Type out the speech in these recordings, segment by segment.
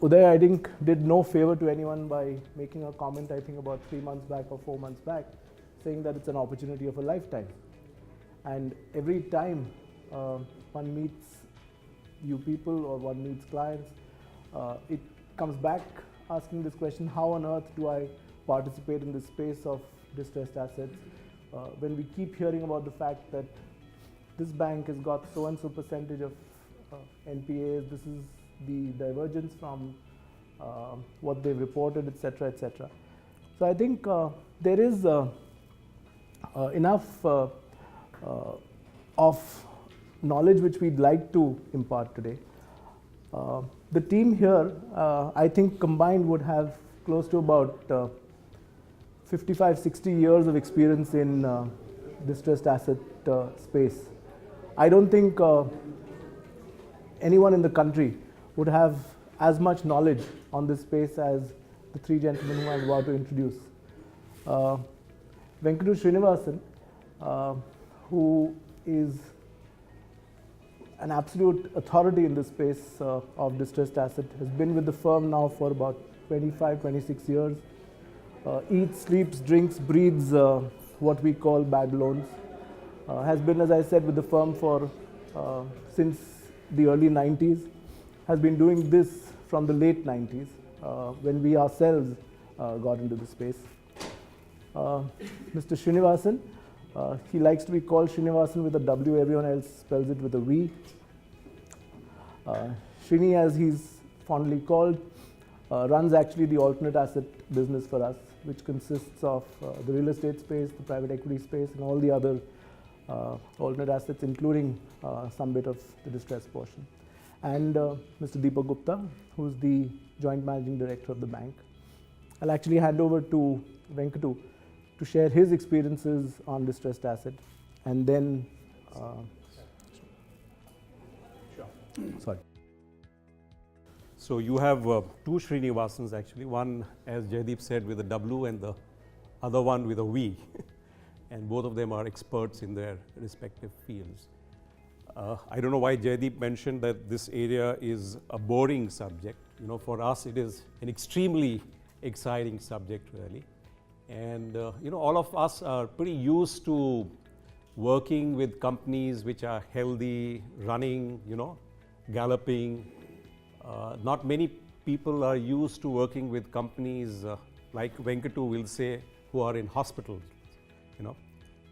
Uday, I think, did no favor to anyone by making a comment, I think, about 3 months back or 4 months back, saying that it's an opportunity of a lifetime. And every time one meets you people or one meets clients, it comes back asking this question: how on earth do I participate in the space of distressed assets when we keep hearing about the fact that this bank has got so and so percentage of NPAs, this is the divergence from what they've reported, etc., etc. So I think there is enough of knowledge which we'd like to impart today. The team here, I think combined would have close to about 55, 60 years of experience in distressed asset space. I don't think anyone in the country would have as much knowledge on this space as the three gentlemen who I'm about to introduce. VENKATTU SRINIVASAN, who is an absolute authority in this space of distressed asset, has been with the firm now for about 25, 26 years. Eats, sleeps, drinks, breathes what we call bad loans. Has been, as I said, with the firm for since the early 90s. Has been doing this from the late 90s when we ourselves got into the space. Mr. Srinivasan, he likes to be called Srinivasan with a W, everyone else spells it with a V. Srini, as he's fondly called, runs actually the alternate asset business for us, which consists of the real estate space, the private equity space, and all the other alternate assets, including some bit of the distressed portion. And Mr. DIPAK GUPTA, who's the Joint Managing Director of the bank. I'll actually hand over to VENKATTU to share his experiences on distressed asset, and then sorry. So you have two Srinivasans actually, one, as JAIDEEP said, with a W and the other one with a V. And both of them are experts in their respective fields. I don't know why JAIDEEP mentioned that this area is a boring subject. You know, for us it is an extremely exciting subject really. And you know, all of us are pretty used to working with companies which are healthy, running, you know, galloping. Not many people are used to working with companies like VENKATTU will say, who are in hospitals, you know.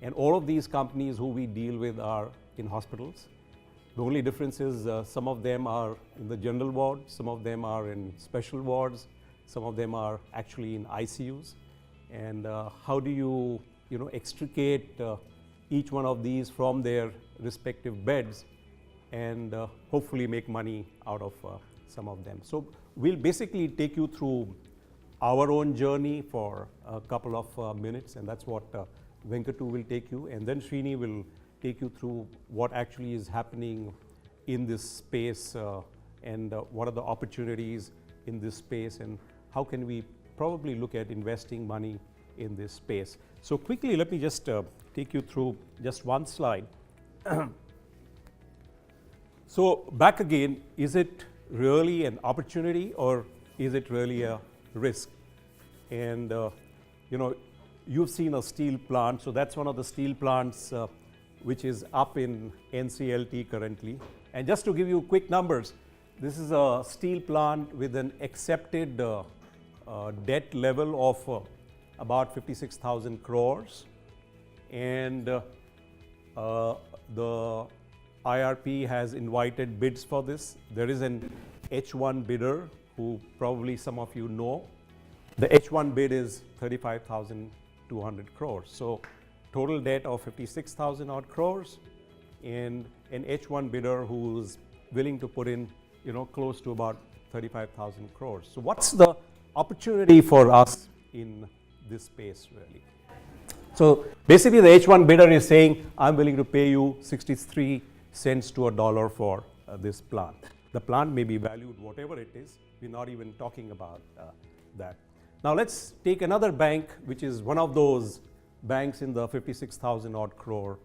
And all of these companies who we deal with are in hospitals. The only difference is some of them are in the general ward, some of them are in special wards, some of them are actually in ICUs. And how do you know, extricate each one of these from their respective beds and hopefully make money out of some of them. So we'll basically take you through our own journey for a couple of minutes, and that's what VENKATTU will take you, and then Srini will take you through what actually is happening in this space and what are the opportunities in this space and how can we probably look at investing money in this space. So quickly, let me just take you through just one slide. So back again, is it really an opportunity or is it really a risk? And you know, you've seen a steel plant, so that's one of the steel plants which is up in NCLT currently. And just to give you quick numbers, this is a steel plant with an accepted debt level of about 56,000 crores. And the IRP has invited bids for this. There is an H1 bidder who probably some of you know. The H1 bid is 35,200 crores. So total debt of 56,000 odd crores and an H1 bidder who's willing to put in, you know, close to about 35,000 crores. So what's the opportunity for us in this space really? So basically the H1 bidder is saying, I'm willing to pay you 63 cents to a dollar for this plant. The plant may be valued whatever it is. We're not even talking about that. Now let's take another bank, which is one of those banks in the 56,000 odd crore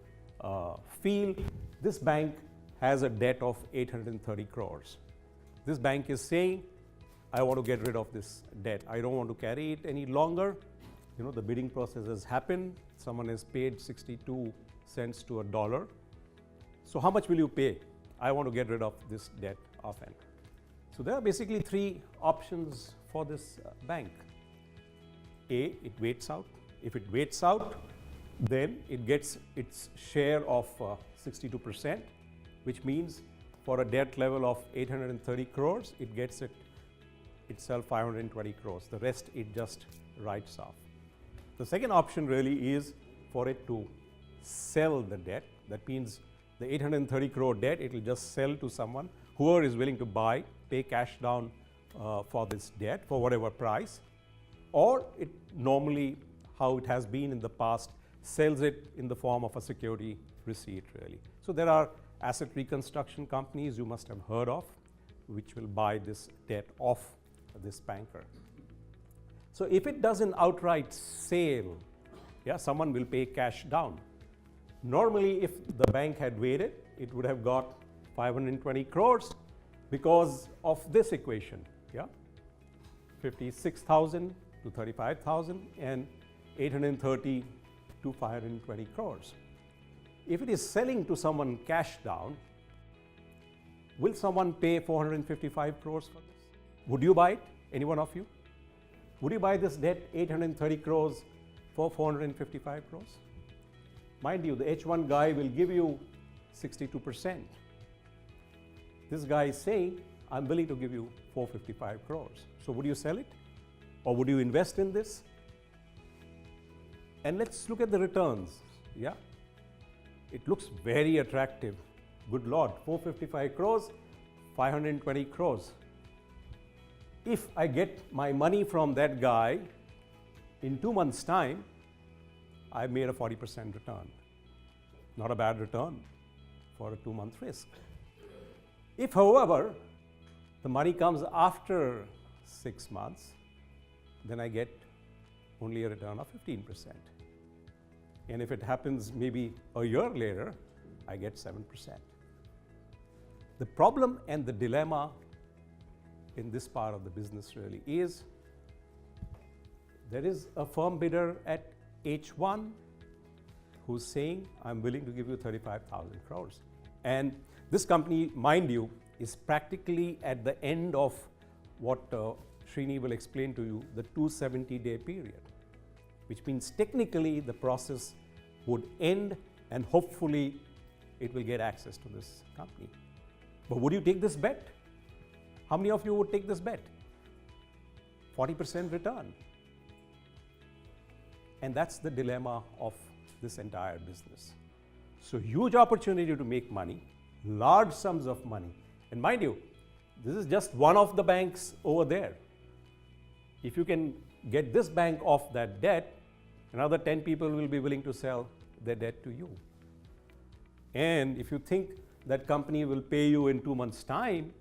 field. This bank has a debt of 830 crores. This bank is saying, I want to get rid of this debt. I don't want to carry it any longer. You know, the bidding process has happened. Someone has paid 62 cents to a dollar. So how much will you pay? I want to get rid of this debt often. So there are basically three options for this bank. A, it waits out. If it waits out, then it gets its share of 62%, which means for a debt level of 830 crores, it gets itself 520 crores. The rest it just writes off. The second option really is for it to sell the debt. That means the 830 crore debt, it will just sell to someone, whoever is willing to buy, pay cash down for this debt for whatever price, or it normally, how it has been in the past, sells it in the form of a security receipt really. So there are asset reconstruction companies you must have heard of, which will buy this debt off this banker. So if it does an outright sale, yeah, someone will pay cash down. Normally, if the bank had waited, it would have got 520 crores because of this equation, yeah, 56,000 to 35,000 and 830 to 520 crores. If it is selling to someone cash down, will someone pay 455 crores for this? Would you buy it? Any one of you? Would you buy this debt 830 crores for 455 crores? Mind you, the H1 guy will give you 62%. This guy is saying, I'm willing to give you 455 crores. So would you sell it? Or would you invest in this? And let's look at the returns. Yeah, it looks very attractive. Good Lord, 455 crores, 520 crores. If I get my money from that guy in 2 months' time, I made a 40% return. Not a bad return for a 2-month risk. If, however, the money comes after 6 months, then I get only a return of 15%. And if it happens maybe a year later, I get 7%. The problem and the dilemma in this part of the business really is there is a firm bidder at H1 who's saying, I'm willing to give you 35,000 crores. And this company, mind you, is practically at the end of what Srini will explain to you, the 270-day period, which means technically the process would end and hopefully it will get access to this company. But would you take this bet? How many of you would take this bet? 40% return. And that's the dilemma of this entire business. So huge opportunity to make money, large sums of money. And mind you, this is just one of the banks over there. If you can get this bank off that debt, another 10 people will be willing to sell their debt to you. And if you think that company will pay you in 2 months' time,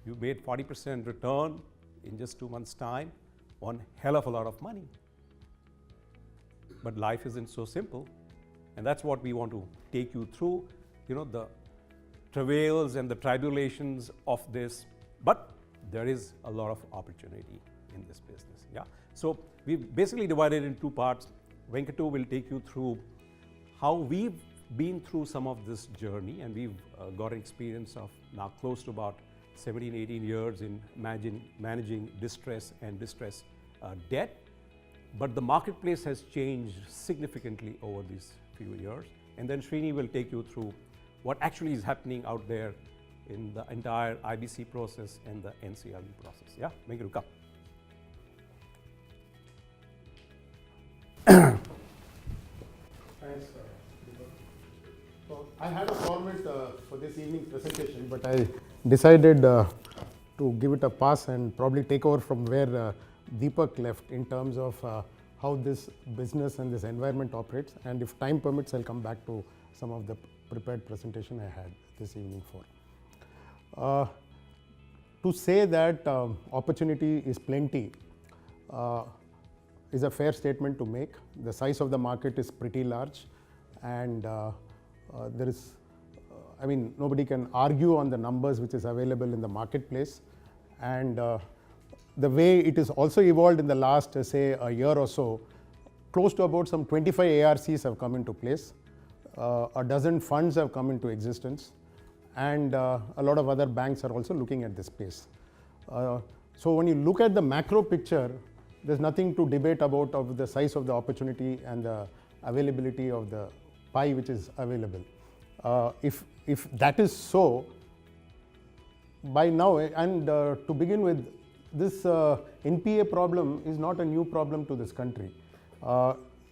you made 40% return in just 2 months' time, one hell of a lot of money. But life isn't so simple, and that's what we want to take you through, you know, the travails and the tribulations of this, but there is a lot of opportunity in this business, yeah. So we've basically divided in 2 parts. Venkattu will take you through how we've been through some of this journey, and we've got an experience of now close to about 17, 18 years in managing distress and distress debt. But the marketplace has changed significantly over these few years. And then Srini will take you through what actually is happening out there in the entire IBC process and the NCLB process. Yeah, Venkattu, come. Thanks. So I had a format for this evening's presentation, but I decided to give it a pass and probably take over from where Deepak left in terms of how this business and this environment operates, and if time permits, I'll come back to some of the prepared presentation I had this evening for. To say that opportunity is plenty is a fair statement to make. The size of the market is pretty large, and there is, I mean, nobody can argue on the numbers which is available in the marketplace, and the way it is also evolved in the last, say, a year or so, close to about some 25 ARCs have come into place, a dozen funds have come into existence, and a lot of other banks are also looking at this space. So when you look at the macro picture, there's nothing to debate about of the size of the opportunity and the availability of the pie which is available. If that is so, by now, and to begin with, this NPA problem is not a new problem to this country.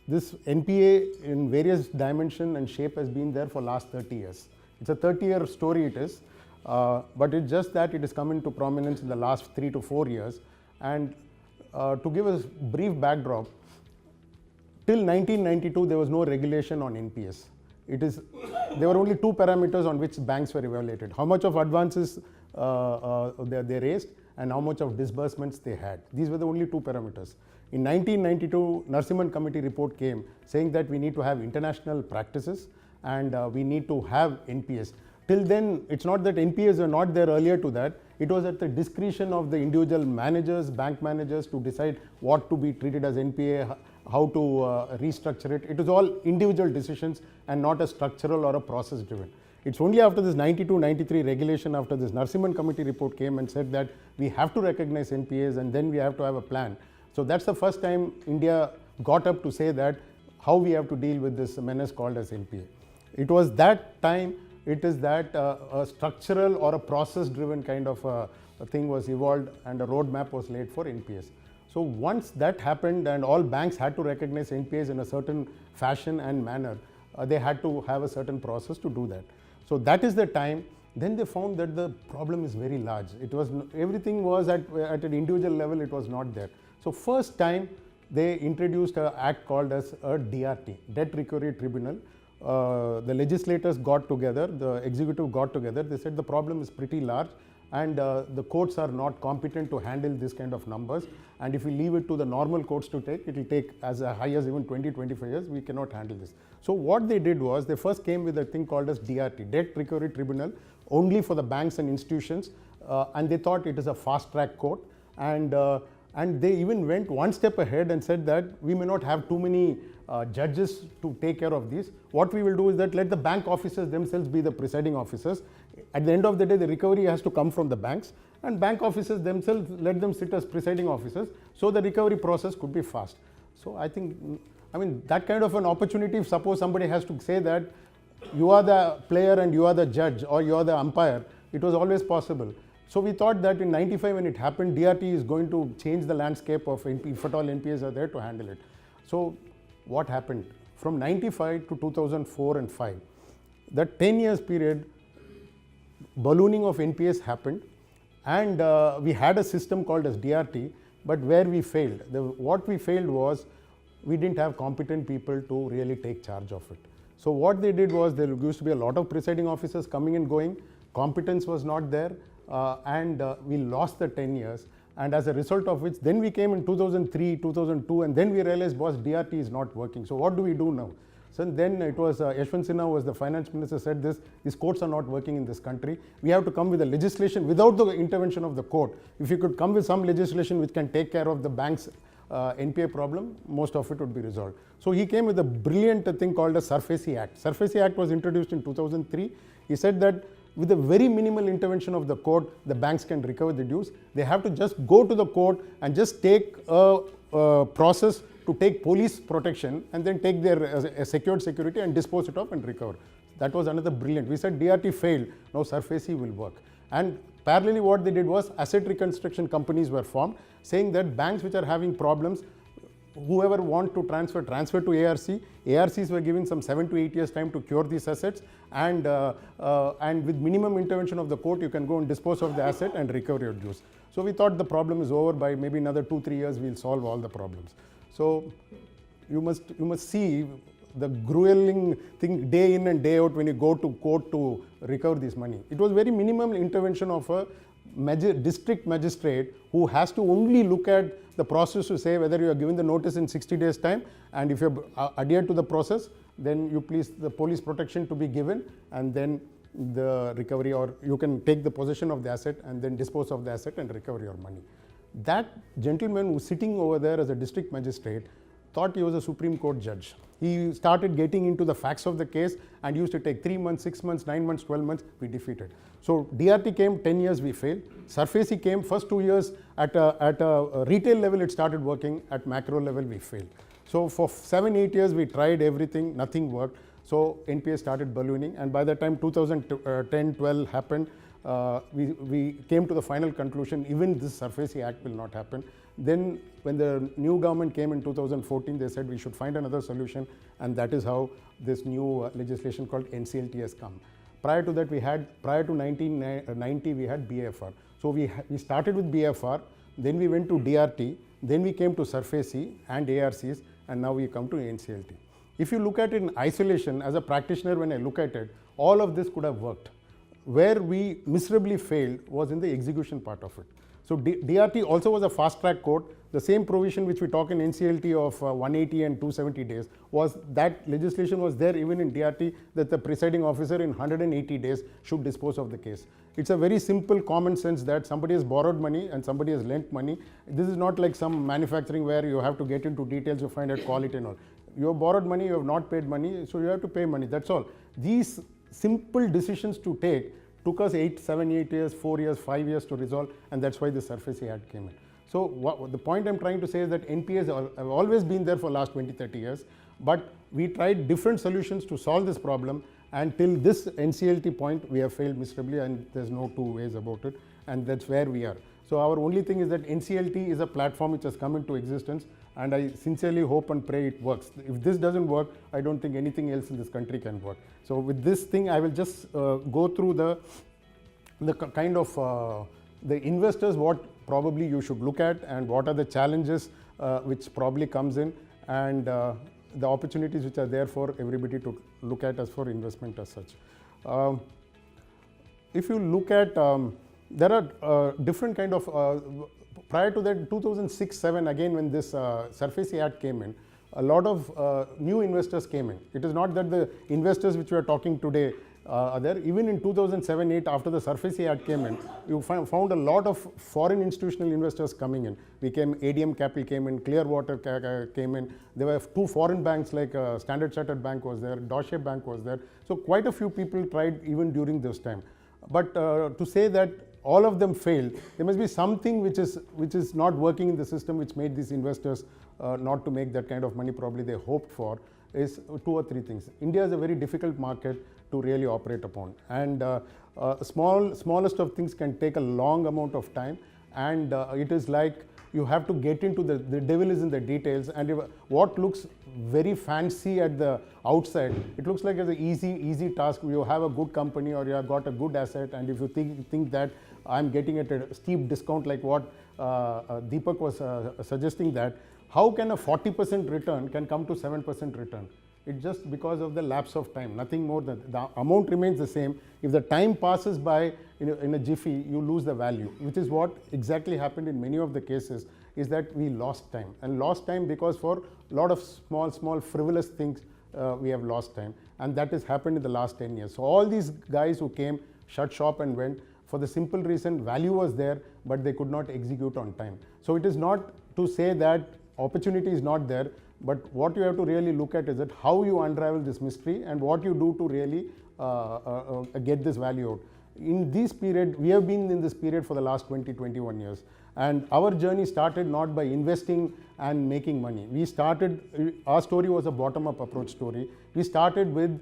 This NPA in various dimension and shape has been there for last 30 years. It's a 30-year story it is, but it's just that it has come into prominence in the last 3 to 4 years. And to give a brief backdrop, till 1992 there was no regulation on NPS. There were only two parameters on which banks were evaluated: how much of advances they raised and how much of disbursements they had. These were the only two parameters. In 1992, Narasimhan Committee report came saying that we need to have international practices and we need to have NPS. Till then, it's not that NPS were not there earlier to that. It was at the discretion of the individual managers, bank managers, to decide what to be treated as NPA, how to restructure it. It was all individual decisions and not a structural or a process driven. It's only after this 92-93 regulation, after this Narasimhan Committee report came and said that we have to recognize NPAs and then we have to have a plan. So that's the first time India got up to say that how we have to deal with this menace called as NPA. It was that time, it is that a structural or a process driven kind of a thing was evolved and a roadmap was laid for NPAs. So once that happened and all banks had to recognize NPAs in a certain fashion and manner, they had to have a certain process to do that. So that is the time. Then they found that the problem is very large. Everything was at an individual level, it was not there. So first time they introduced an act called as a DRT, Debt Recovery Tribunal. The legislators got together, the executive got together, they said the problem is pretty large and the courts are not competent to handle this kind of numbers, and if we leave it to the normal courts to take, it will take as high as even 20-25 years, we cannot handle this. So what they did was, they first came with a thing called as DRT, Debt Recovery Tribunal, only for the banks and institutions, and they thought it is a fast track court, and they even went one step ahead and said that we may not have too many judges to take care of these. What we will do is that let the bank officers themselves be the presiding officers. At the end of the day, the recovery has to come from the banks, and bank officers themselves, let them sit as presiding officers, so the recovery process could be fast. So I mean that kind of an opportunity, if suppose somebody has to say that you are the player and you are the judge or you are the umpire, it was always possible. So we thought that in 95 when it happened, DRT is going to change the landscape of NP, if at all NPAs are there to handle it. So what happened? From 95 to 2004 and 5, that 10 years period, ballooning of NPAs happened, and we had a system called as DRT, but where we failed. What we failed was, we didn't have competent people to really take charge of it. So what they did was, there used to be a lot of presiding officers coming and going, competence was not there, and we lost the 10 years, and as a result of which, then we came in 2003, 2002, and then we realized, boss, DRT is not working. So what do we do now? So then it was Yashwant Sinha was the finance minister, said these courts are not working in this country. We have to come with a legislation without the intervention of the court. If you could come with some legislation which can take care of the bank's NPA problem, most of it would be resolved. So he came with a brilliant thing called a SRINI Act. SRINI Act was introduced in 2003. He said that with a very minimal intervention of the court, the banks can recover the dues. They have to just go to the court and just take a process to take police protection and then take their secured security and dispose it off and recover. That was another brilliant. We said DRT failed, now SRINI will work. And parallelly what they did was, asset reconstruction companies were formed, saying that banks which are having problems, whoever want to transfer to ARC. ARCs were given some 7 to 8 years time to cure these assets, and with minimum intervention of the court, you can go and dispose of the asset and recover your dues. So we thought the problem is over. By maybe another 2-3 years, we'll solve all the problems. So you must see the grueling thing day in and day out when you go to court to recover this money. It was very minimum intervention of a district magistrate who has to only look at the process to say whether you are given the notice in 60 days time, and if you adhere to the process, then you please the police protection to be given, and then the recovery, or you can take the possession of the asset and then dispose of the asset and recover your money. That gentleman who was sitting over there as a district magistrate thought he was a Supreme Court judge. He started getting into the facts of the case and used to take 3 months, 6 months, 9 months, 12 months, we defeated. So DRT came, 10 years we failed. SRFACI came, first 2 years at a retail level it started working, at macro level we failed. So for 7, 8 years we tried everything, nothing worked. So NPA started ballooning, and by the time 2010, 12 happened, we came to the final conclusion, even this SRFACI Act will not happen. Then when the new government came in 2014, they said we should find another solution, and that is how this new legislation called NCLT has come. Prior to that, prior to 1990, we had BFR. So we started with BFR, then we went to DRT, then we came to SRFACI and ARCs, and now we come to NCLT. If you look at it in isolation, as a practitioner, when I look at it, all of this could have worked. Where we miserably failed was in the execution part of it. So DRT also was a fast track court. The same provision which we talk in NCLT of 180 and 270 days was that legislation was there even in DRT, that the presiding officer in 180 days should dispose of the case. It's a very simple common sense that somebody has borrowed money and somebody has lent money. This is not like some manufacturing where you have to get into details, you find out quality and all. You have borrowed money, you have not paid money, so you have to pay money, that's all. These simple decisions to take took us 7, 8 years, 4 years, 5 years to resolve, and that's why the SRFACI Act came in. So the point I'm trying to say is that NPAs have always been there for the last 20, 30 years, but we tried different solutions to solve this problem, and till this NCLT point, we have failed miserably, and there's no two ways about it, and that's where we are. So our only thing is that NCLT is a platform which has come into existence, and I sincerely hope and pray it works. If this doesn't work, I don't think anything else in this country can work. So with this thing, I will just go through the kind of the investors, what probably you should look at, and what are the challenges which probably comes in, and the opportunities which are there for everybody to look at as for investment as such. If you look at, there are different kind of, prior to that 2006-07, again when this SRFACI Act came in, a lot of new investors came in. It is not that the investors which we are talking today are there. Even in 2007-08, after the SRFACI Act came in, you found a lot of foreign institutional investors coming in. ADM Capital came in, Clearwater came in. There were 2 foreign banks like Standard Chartered Bank was there, Deutsche Bank was there. So quite a few people tried even during this time. But to say that all of them failed, there must be something which is not working in the system which made these investors not to make that kind of money probably they hoped for, is 2 or 3 things. India is a very difficult market to really operate upon, and smallest of things can take a long amount of time, and it is like you have to get into the devil is in the details, and what looks very fancy at the outside, it looks like it's an easy task. You have a good company or you have got a good asset, and if you think that I'm getting at a steep discount like what Deepak was suggesting, that how can a 40% return can come to 7% return? It's just because of the lapse of time, nothing more than the amount remains the same. If the time passes by in a jiffy, you lose the value, which is what exactly happened in many of the cases, is that we lost time, and lost time because for a lot of small frivolous things we have lost time, and that has happened in the last 10 years. So all these guys who came, shut shop and went for the simple reason value was there, but they could not execute on time. So it is not to say that opportunity is not there, but what you have to really look at is that how you unravel this mystery and what you do to really get this value out. In this period, we have been in this period for the last 20-21 years, and our journey started not by investing and making money. We started, our story was a bottom-up approach story. We started with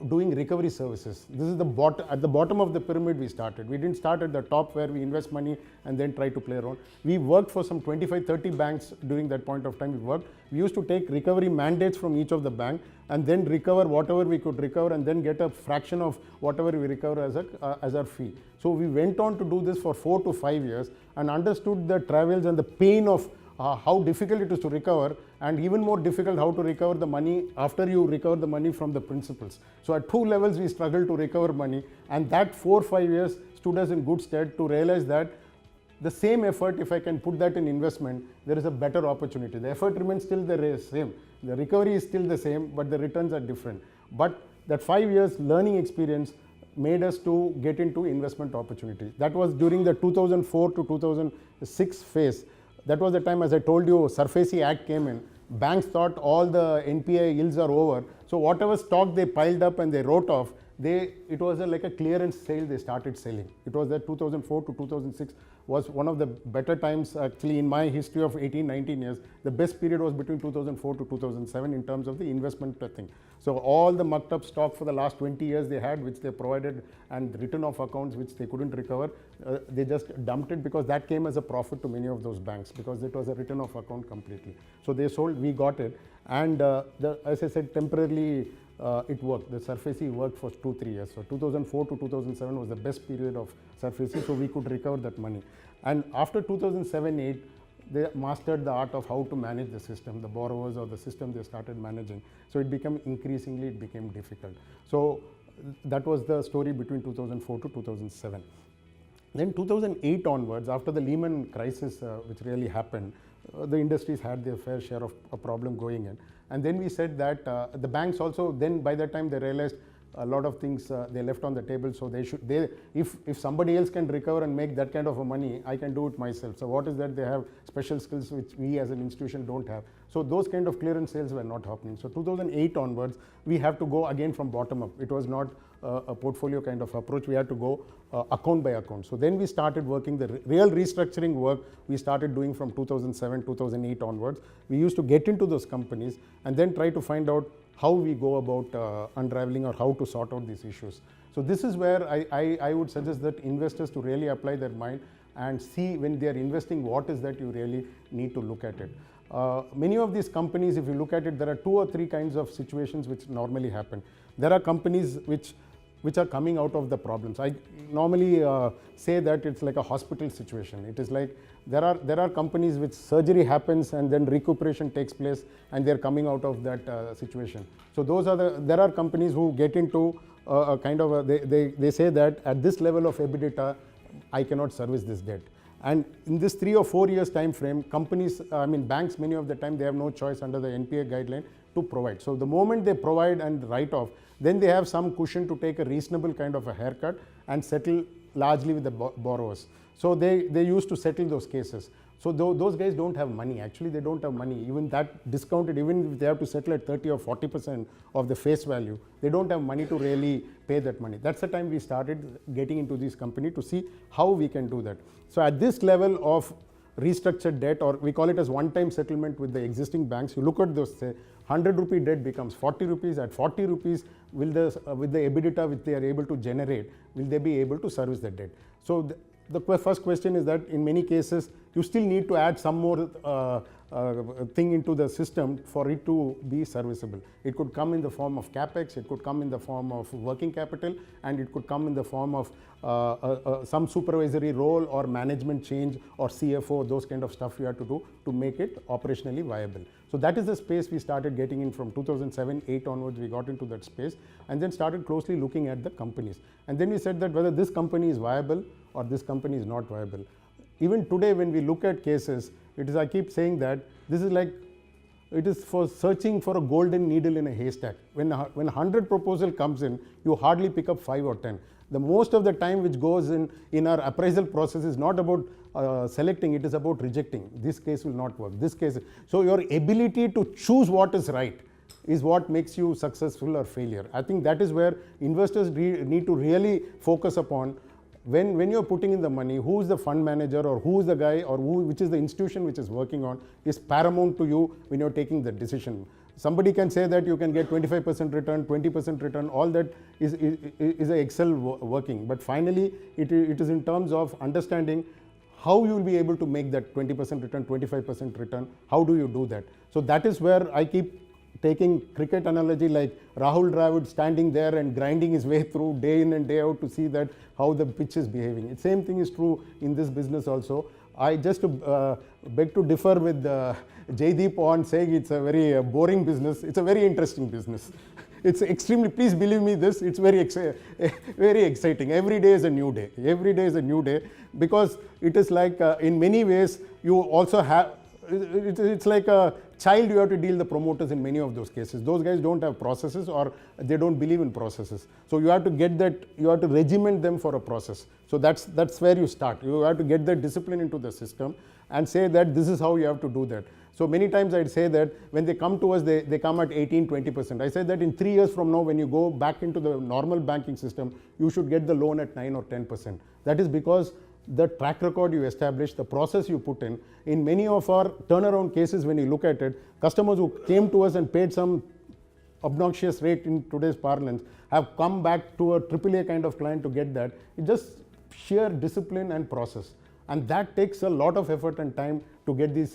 doing recovery services. This is at the bottom of the pyramid we started. We didn't start at the top where we invest money and then try to play around. We worked for some 25-30 banks during that point of time we worked. We used to take recovery mandates from each of the bank and then recover whatever we could recover and then get a fraction of whatever we recover as our fee. So we went on to do this for 4 to 5 years and understood the travails and the pain of how difficult it is to recover, and even more difficult how to recover the money after you recover the money from the principals. So at 2 levels we struggled to recover money, and that 4-5 years stood us in good stead to realize that the same effort, if I can put that in investment, there is a better opportunity. The effort remains still the same. The recovery is still the same, but the returns are different. But that 5 years learning experience made us to get into investment opportunity. That was during the 2004 to 2006 phase. that was the time, as I told you, SARFAESI Act came in. Banks thought all the NPA yields are over. So whatever stock they piled up and they wrote off, it was like a clearance sale they started selling. It was that 2004 to 2006 was one of the better times actually in my history of 18, 19 years. The best period was between 2004 to 2007 in terms of the investment thing. So all the mucked up stock for the last 20 years they had, which they provided, and written off accounts which they couldn't recover, they just dumped it, because that came as a profit to many of those banks, because it was a written off account completely. So they sold, we got it, and as I said, temporarily it worked. The SARFAESI worked for 2-3 years. So 2004 to 2007 was the best period of SARFAESI, so we could recover that money. And after 2007-8, they mastered the art of how to manage the system, the borrowers or the system they started managing. So it became increasingly, it became difficult. So that was the story between 2004 to 2007. Then 2008 onwards, after the Lehman crisis which really happened, the industries had their fair share of a problem going in. And then we said that the banks also, then by that time they realized a lot of things they left on the table, so if somebody else can recover and make that kind of a money, I can do it myself. So what is that? They have special skills which we as an institution don't have. So those kind of clearance sales were not happening. So 2008 onwards, we have to go again from bottom up. It was not a portfolio kind of approach. We had to go account by account. So then we started working the real restructuring work. We started doing from 2007, 2008 onwards. We used to get into those companies and then try to find out how we go about unraveling or how to sort out these issues. So this is where I would suggest that investors to really apply their mind and see when they are investing, what is that you really need to look at it. Many of these companies, if you look at it, there are 2 or 3 kinds of situations which normally happen. There are companies which are coming out of the problems. I normally say that it's like a hospital situation. It is like there are companies which surgery happens and then recuperation takes place and they're coming out of that situation. So those are there are companies who get into a kind of they say that at this level of EBITDA, I cannot service this debt. And in this 3 or 4 years time frame, companies, banks, many of the time they have no choice under the NPA guideline to provide. So the moment they provide and write off, then they have some cushion to take a reasonable kind of a haircut and settle largely with the borrowers. So they used to settle those cases. So those guys don't have money. Actually, they don't have money. Even that discounted, even if they have to settle at 30 or 40% of the face value, they don't have money to really pay that money. That's the time we started getting into this company to see how we can do that. So at this level of restructured debt, or we call it as one-time settlement with the existing banks, you look at those, say 100 rupee debt becomes 40 rupees. At 40 rupees, with the EBITDA which they are able to generate, will they be able to service the debt? So the first question is that in many cases, you still need to add some more thing into the system for it to be serviceable. It could come in the form of capex, it could come in the form of working capital, and it could come in the form of some supervisory role or management change or CFO, those kind of stuff you have to do to make it operationally viable. So that is the space we started getting in from 2007-8 onwards. We got into that space and then started closely looking at the companies. And then we said that whether this company is viable or this company is not viable. Even today when we look at cases, I keep saying that this is like, it is for searching for a golden needle in a haystack. When 100 proposal comes in, you hardly pick up 5 or 10. The most of the time which goes in our appraisal process is not about selecting, it is about rejecting. This case will not work, this case. So your ability to choose what is right is what makes you successful or failure. I think that is where investors need to really focus upon. When you're putting in the money, who is the fund manager or who is the guy or which is the institution which is working on is paramount to you when you're taking the decision. Somebody can say that you can get 25% return, 20% return, all that is a Excel working. But finally, it is in terms of understanding how you will be able to make that 20% return, 25% return. How do you do that? So that is where I keep taking cricket analogy, like Rahul Dravid standing there and grinding his way through day in and day out to see that how the pitch is behaving. The same thing is true in this business also. I just beg to differ with JAIDEEP on saying it's a very boring business. It's a very interesting business. It's extremely, please believe me this, it's very exciting. Every day is a new day. Every day is a new day, because it is like in many ways you also have, it's like a child. You have to deal the promoters in many of those cases. Those guys don't have processes, or they don't believe in processes. So you have to get that, you have to regiment them for a process. So that's where you start. You have to get that discipline into the system and say that this is how you have to do that. So many times I'd say that when they come to us, they come at 18-20%. I say that in 3 years from now, when you go back into the normal banking system, you should get the loan at 9 or 10%. That is because the track record you establish, the process you put in many of our turnaround cases, when you look at it, customers who came to us and paid some obnoxious rate in today's parlance have come back to a AAA kind of client to get that. It's just sheer discipline and process. And that takes a lot of effort and time to get this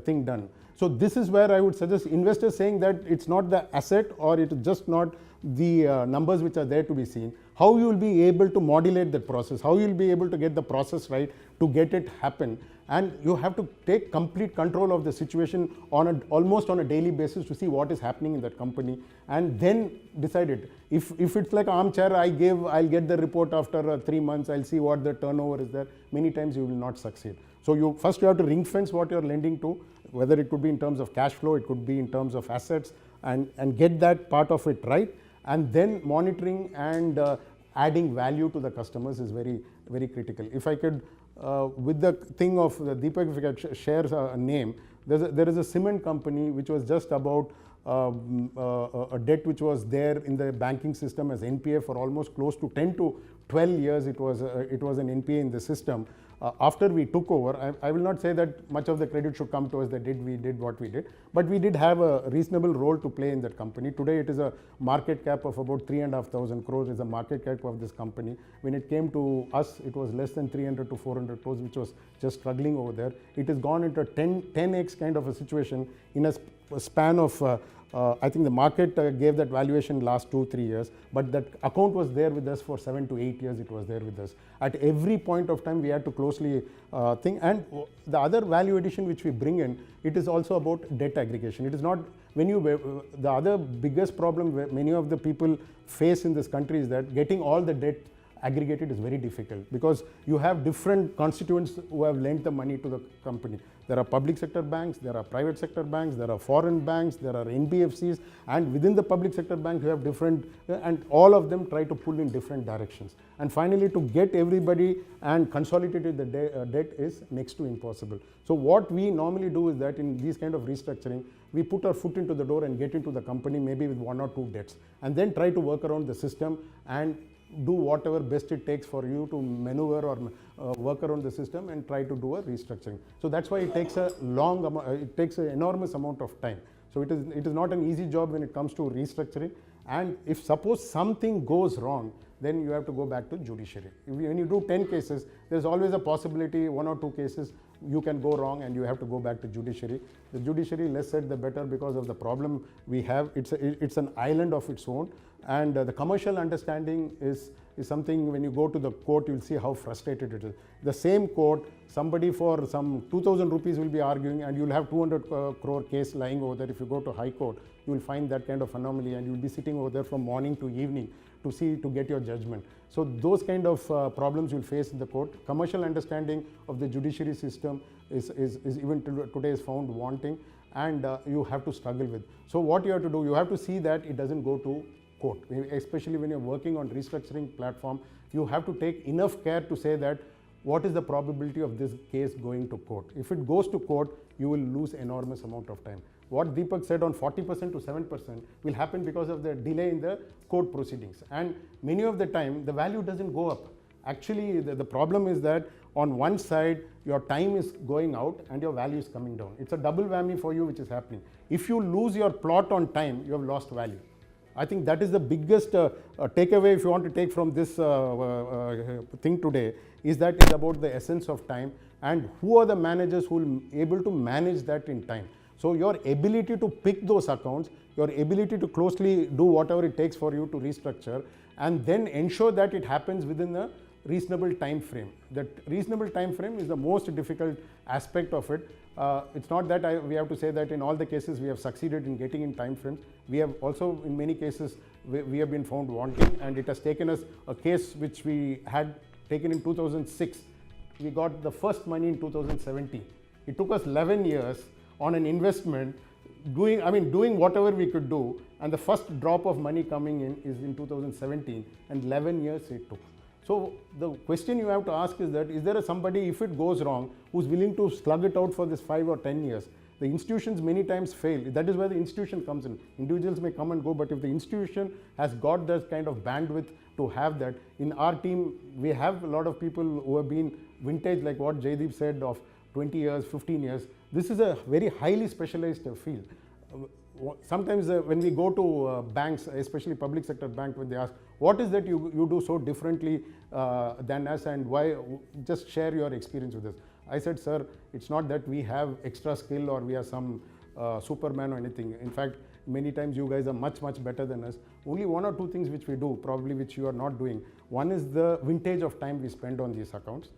thing done. So this is where I would suggest investors saying that it's not the asset, or it is just not the numbers which are there to be seen. How you will be able to modulate that process, how you will be able to get the process right to get it happen. And you have to take complete control of the situation on almost on a daily basis to see what is happening in that company, and then decide it. If it's like an armchair, I'll get the report after 3 months, I'll see what the turnover is there. Many times you will not succeed. So you have to ring fence what you're lending to, whether it could be in terms of cash flow, it could be in terms of assets, and get that part of it right. And then monitoring and adding value to the customers is very, very critical. If I could, with the thing of Deepak, if I could share a name, there is a cement company which was just about a debt which was there in the banking system as NPA for almost close to 10 to 12 years. It was an NPA in the system. After we took over, I will not say that much of the credit should come to us that we did what we did, but we did have a reasonable role to play in that company. Today it is a market cap of about 3,500 crores is the market cap of this company. When it came to us, it was less than 300 to 400 crores, which was just struggling over there. It has gone into a 10x kind of a situation in a span of I think the market gave that valuation last 2-3 years, but that account was there with us for 7 to 8 years. It was there with us. At every point of time, we had to closely think. And the other value addition which we bring in, it is also about debt aggregation. It is not the other biggest problem where many of the people face in this country is that getting all the debt aggregated is very difficult, because you have different constituents who have lent the money to the company. There are public sector banks, there are private sector banks, there are foreign banks, there are NBFCs, and within the public sector bank you have different, and all of them try to pull in different directions. And finally, to get everybody and consolidate the debt is next to impossible. So what we normally do is that in these kind of restructuring, we put our foot into the door and get into the company maybe with 1 or 2 debts, and then try to work around the system and do whatever best it takes for you to maneuver or work around the system and try to do a restructuring. So that's why it takes it takes an enormous amount of time. So it is not an easy job when it comes to restructuring. And if suppose something goes wrong, then you have to go back to judiciary. When you do 10 cases, there's always a possibility 1 or 2 cases you can go wrong and you have to go back to judiciary. The judiciary, less said the better, because of the problem we have. It's an island of its own. And the commercial understanding is something, when you go to the court, you'll see how frustrated it is. The same court, somebody for some 2,000 rupees will be arguing, and you'll have 200 crore case lying over there. If you go to High Court, you will find that kind of anomaly, and you'll be sitting over there from morning to evening to get your judgment. So those kind of problems you'll face in the court. Commercial understanding of the judiciary system is even today is found wanting, and you have to struggle with. So what you have to do, you have to see that it doesn't go to court. Especially when you're working on restructuring platform, you have to take enough care to say that what is the probability of this case going to court. If it goes to court, you will lose enormous amount of time. What Deepak said on 40% to 7% will happen because of the delay in the court proceedings. And many of the time, the value doesn't go up. Actually, the problem is that on one side, your time is going out and your value is coming down. It's a double whammy for you which is happening. If you lose your plot on time, you have lost value. I think that is the biggest takeaway if you want to take from this thing today, is that it's about the essence of time, and who are the managers who will be able to manage that in time. So your ability to pick those accounts, your ability to closely do whatever it takes for you to restructure, and then ensure that it happens within a reasonable time frame. That reasonable time frame is the most difficult aspect of it. It's not that we have to say that in all the cases we have succeeded in getting in time frames. We have also, in many cases, we have been found wanting, and it has taken us a case which we had taken in 2006. We got the first money in 2017. It took us 11 years on an investment, doing whatever we could do, and the first drop of money coming in is in 2017, and 11 years it took. So the question you have to ask is that, is there somebody, if it goes wrong, who's willing to slug it out for this 5 or 10 years? The institutions many times fail. That is where the institution comes in. Individuals may come and go, but if the institution has got that kind of bandwidth to have that, in our team, we have a lot of people who have been vintage, like what JAIDEEP said, of 20 years, 15 years. This is a very highly specialized field. Sometimes when we go to banks, especially public sector bank, when they ask, what is that you do so differently than us, and why, just share your experience with us. I said, sir, it's not that we have extra skill or we are some Superman or anything. In fact, many times you guys are much, much better than us. Only 1 or 2 things which we do, probably which you are not doing. One is the vintage of time we spend on these accounts.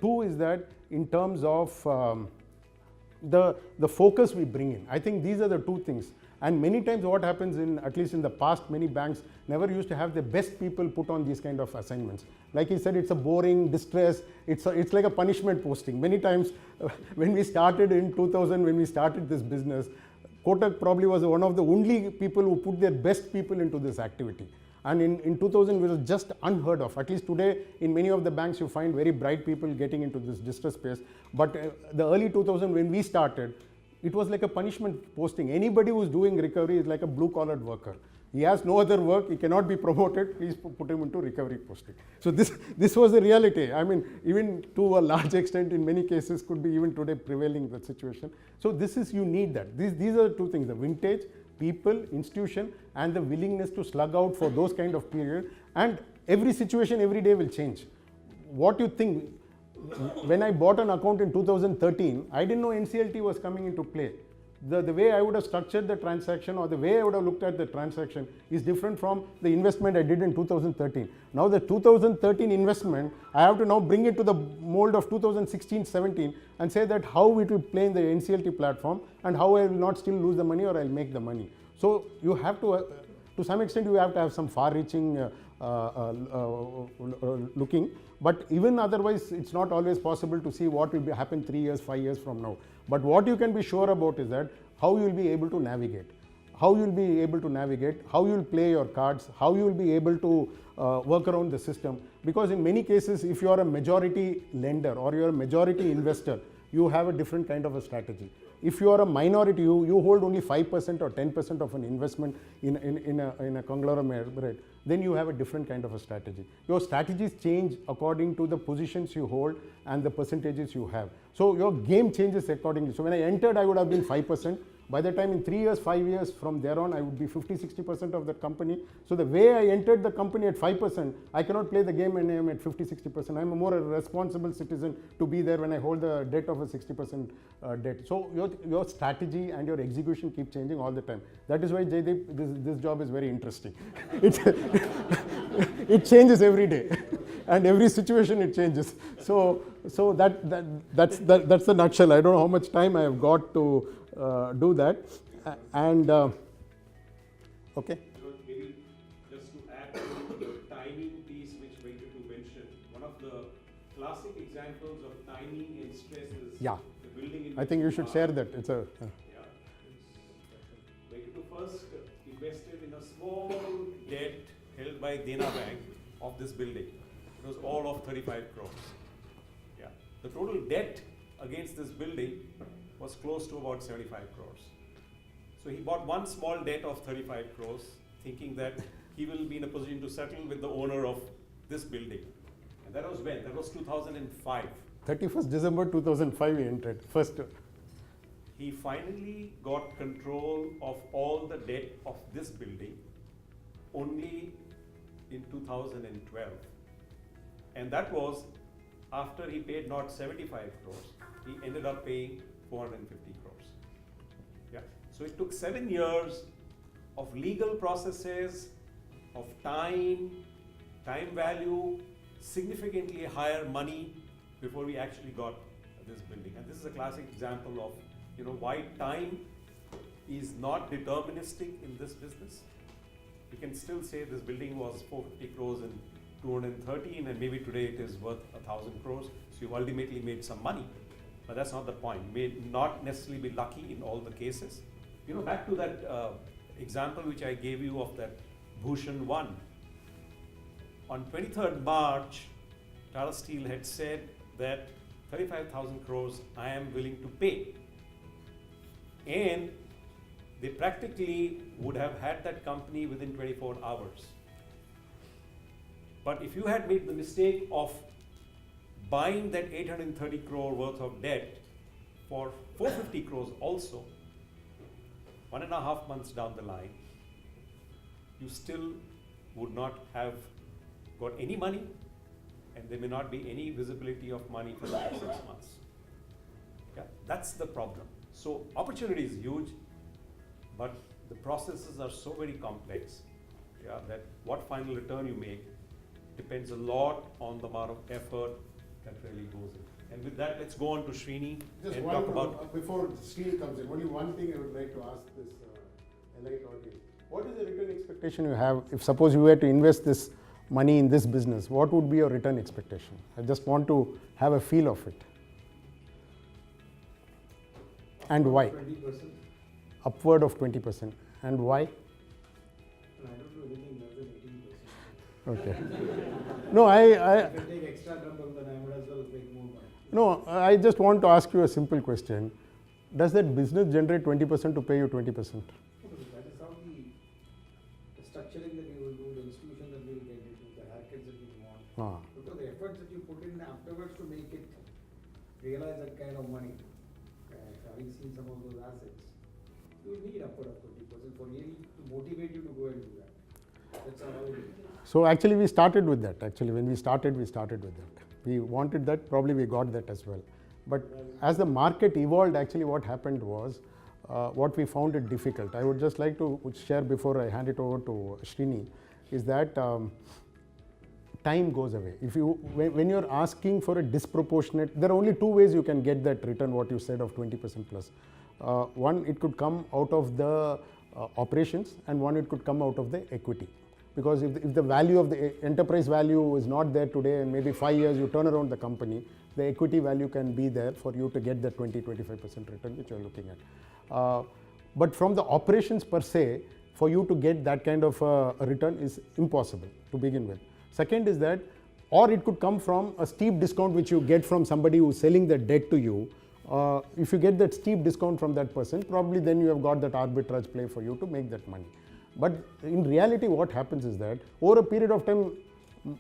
2 is that in terms of the focus we bring in. I think these are the 2 things. And many times what happens, in at least in the past, many banks never used to have the best people put on these kind of assignments. Like he said, it's a boring, distress, it's like a punishment posting. Many times when we started in 2000, when we started this business, Kotak probably was one of the only people who put their best people into this activity. And in 2000, it was just unheard of. At least today, in many of the banks, you find very bright people getting into this distress space. But the early 2000, when we started, it was like a punishment posting. Anybody who's doing recovery is like a blue-collared worker. He has no other work, he cannot be promoted, please put him into recovery posting. So this was the reality. I mean, even to a large extent, in many cases, could be even today prevailing the situation. So this is, you need that. These are the 2 things, the vintage, people, institution, and the willingness to slug out for those kind of period. And every situation, every day will change. What you think, when I bought an account in 2013, I didn't know NCLT was coming into play. The way I would have structured the transaction, or the way I would have looked at the transaction, is different from the investment I did in 2013. Now the 2013 investment, I have to now bring it to the mold of 2016-17 and say that how it will play in the NCLT platform, and how I will not still lose the money or I'll make the money. So you have to some extent, you have to have some far-reaching looking, but even otherwise, it's not always possible to see what will happen 3 years, 5 years from now. But what you can be sure about is that how you will be able to navigate, how you will play your cards, how you will be able to work around the system. Because in many cases, if you are a majority lender or you are a majority investor, you have a different kind of a strategy. If you are a minority, you hold only 5% or 10% of an investment in a conglomerate, then you have a different kind of a strategy. Your strategies change according to the positions you hold and the percentages you have. So your game changes accordingly. So when I entered, I would have been 5%. By the time in 3 years, 5 years from there on, I would be 50-60% of the company. So the way I entered the company at 5%, I cannot play the game when I am at 50-60%. I'm a more responsible citizen to be there when I hold the debt of a 60% debt. So your strategy and your execution keep changing all the time. That is why, JAIDEEP, this job is very interesting. It changes every day, and every situation it changes. So that's the nutshell. I don't know how much time I have got to do that, and okay. Maybe just to add to the timing piece which Venkattu mentioned, one of the classic examples of timing and stress is the building. I think you should share that. It's a Venkattu first invested in a small debt held by Dena Bank of this building. It was all of 35 crores. Yeah, the total debt against this building was close to about 75 crores. So he bought one small debt of 35 crores, thinking that he will be in a position to settle with the owner of this building. And that was when? That was 2005. 31st December 2005 he entered. First. He finally got control of all the debt of this building only in 2012. And that was after he paid not 75 crores, he ended up paying 450 crores. Yeah. So it took 7 years of legal processes, of time value, significantly higher money before we actually got this building. And this is a classic example of why time is not deterministic in this business. You can still say this building was 450 crores in 2013, and maybe today it is worth 1,000 crores. So you've ultimately made some money. But that's not the point. May not necessarily be lucky in all the cases. You know, back to that example which I gave you of that Bhushan 1. On 23rd March, Tata Steel had said that 35,000 crores I am willing to pay. And they practically would have had that company within 24 hours. But if you had made the mistake of buying that 830 crore worth of debt for 450 crores also, 1.5 months down the line, you still would not have got any money, and there may not be any visibility of money for the next 6 months. Yeah, that's the problem. So opportunity is huge, but the processes are so very complex, yeah, that what final return you make depends a lot on the amount of effort that really goes in. And with that, let's go on to Srini Just and one, talk about. before Srini comes in, only one thing I would like to ask this elite audience. What is the return expectation you have if suppose you were to invest this money in this business? What would be your return expectation? I just want to have a feel of it. And why? 20%. Upward of 20%. And why? I don't know anything less than 18%. Okay. No, I If I take extra number, then I might as well make more money. no, I just want to ask you a simple question. Does that business generate 20% to pay you 20%? That is how the structuring that we will do, the institution that we will get into, the haircuts that we want. Because the efforts that you put in afterwards to make it realize that kind of money, having seen some of those assets, you will need upward of 20% for really to motivate you to go and do that. That's how I would. So actually we started with that. Actually when we started with that. We wanted that, probably we got that as well. But as the market evolved, actually what happened was, what we found it difficult. I would just like to share before I hand it over to Srini, is that time goes away. If you, when you're asking for a disproportionate, there are only two ways you can get that return, what you said of 20% plus. One, it could come out of the operations, and one, it could come out of the equity. Because if the value of the enterprise value is not there today, and maybe 5 years you turn around the company, the equity value can be there for you to get the 20-25% return which you're looking at. But from the operations per se, for you to get that kind of a return is impossible to begin with. Second is that, or it could come from a steep discount which you get from somebody who's selling the debt to you. If you get that steep discount from that person, probably then you have got that arbitrage play for you to make that money. But in reality, what happens is that over a period of time,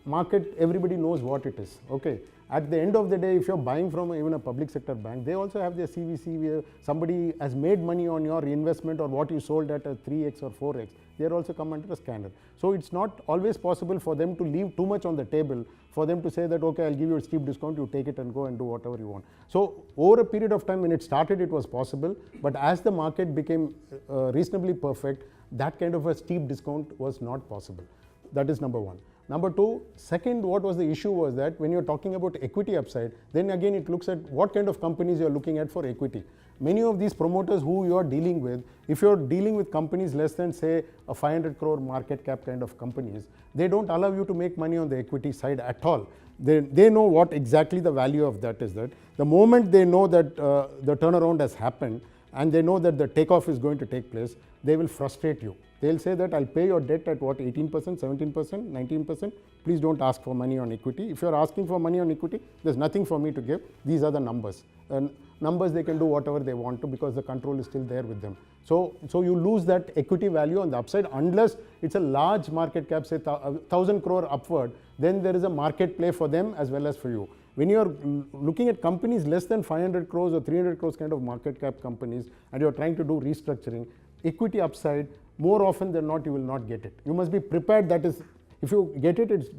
market, everybody knows what it is. Okay. At the end of the day, if you're buying from even a public sector bank, they also have their CVC where somebody has made money on your investment or what you sold at a 3x or 4x. They are also come under a scanner. So it's not always possible for them to leave too much on the table for them to say that, okay, I'll give you a steep discount, you take it and go and do whatever you want. So over a period of time when it started, it was possible. But as the market became reasonably perfect, that kind of a steep discount was not possible. That is number one. Number two, second, what was the issue was that when you're talking about equity upside, then again it looks at what kind of companies you're looking at for equity. Many of these promoters who you are dealing with, if you're dealing with companies less than say a 500 crore market cap kind of companies, they don't allow you to make money on the equity side at all. They know what exactly the value of that is. That the moment they know that the turnaround has happened and they know that the takeoff is going to take place, they will frustrate you. They'll say that I'll pay your debt at what, 18%, 17%, 19%. Please don't ask for money on equity. If you're asking for money on equity, there's nothing for me to give. These are the numbers. And numbers, they can do whatever they want to because the control is still there with them. So you lose that equity value on the upside unless it's a large market cap, say 1,000 crore upward, then there is a market play for them as well as for you. When you're looking at companies less than 500 crores or 300 crores kind of market cap companies and you're trying to do restructuring, equity upside, more often than not, you will not get it. You must be prepared. That is, if you get it,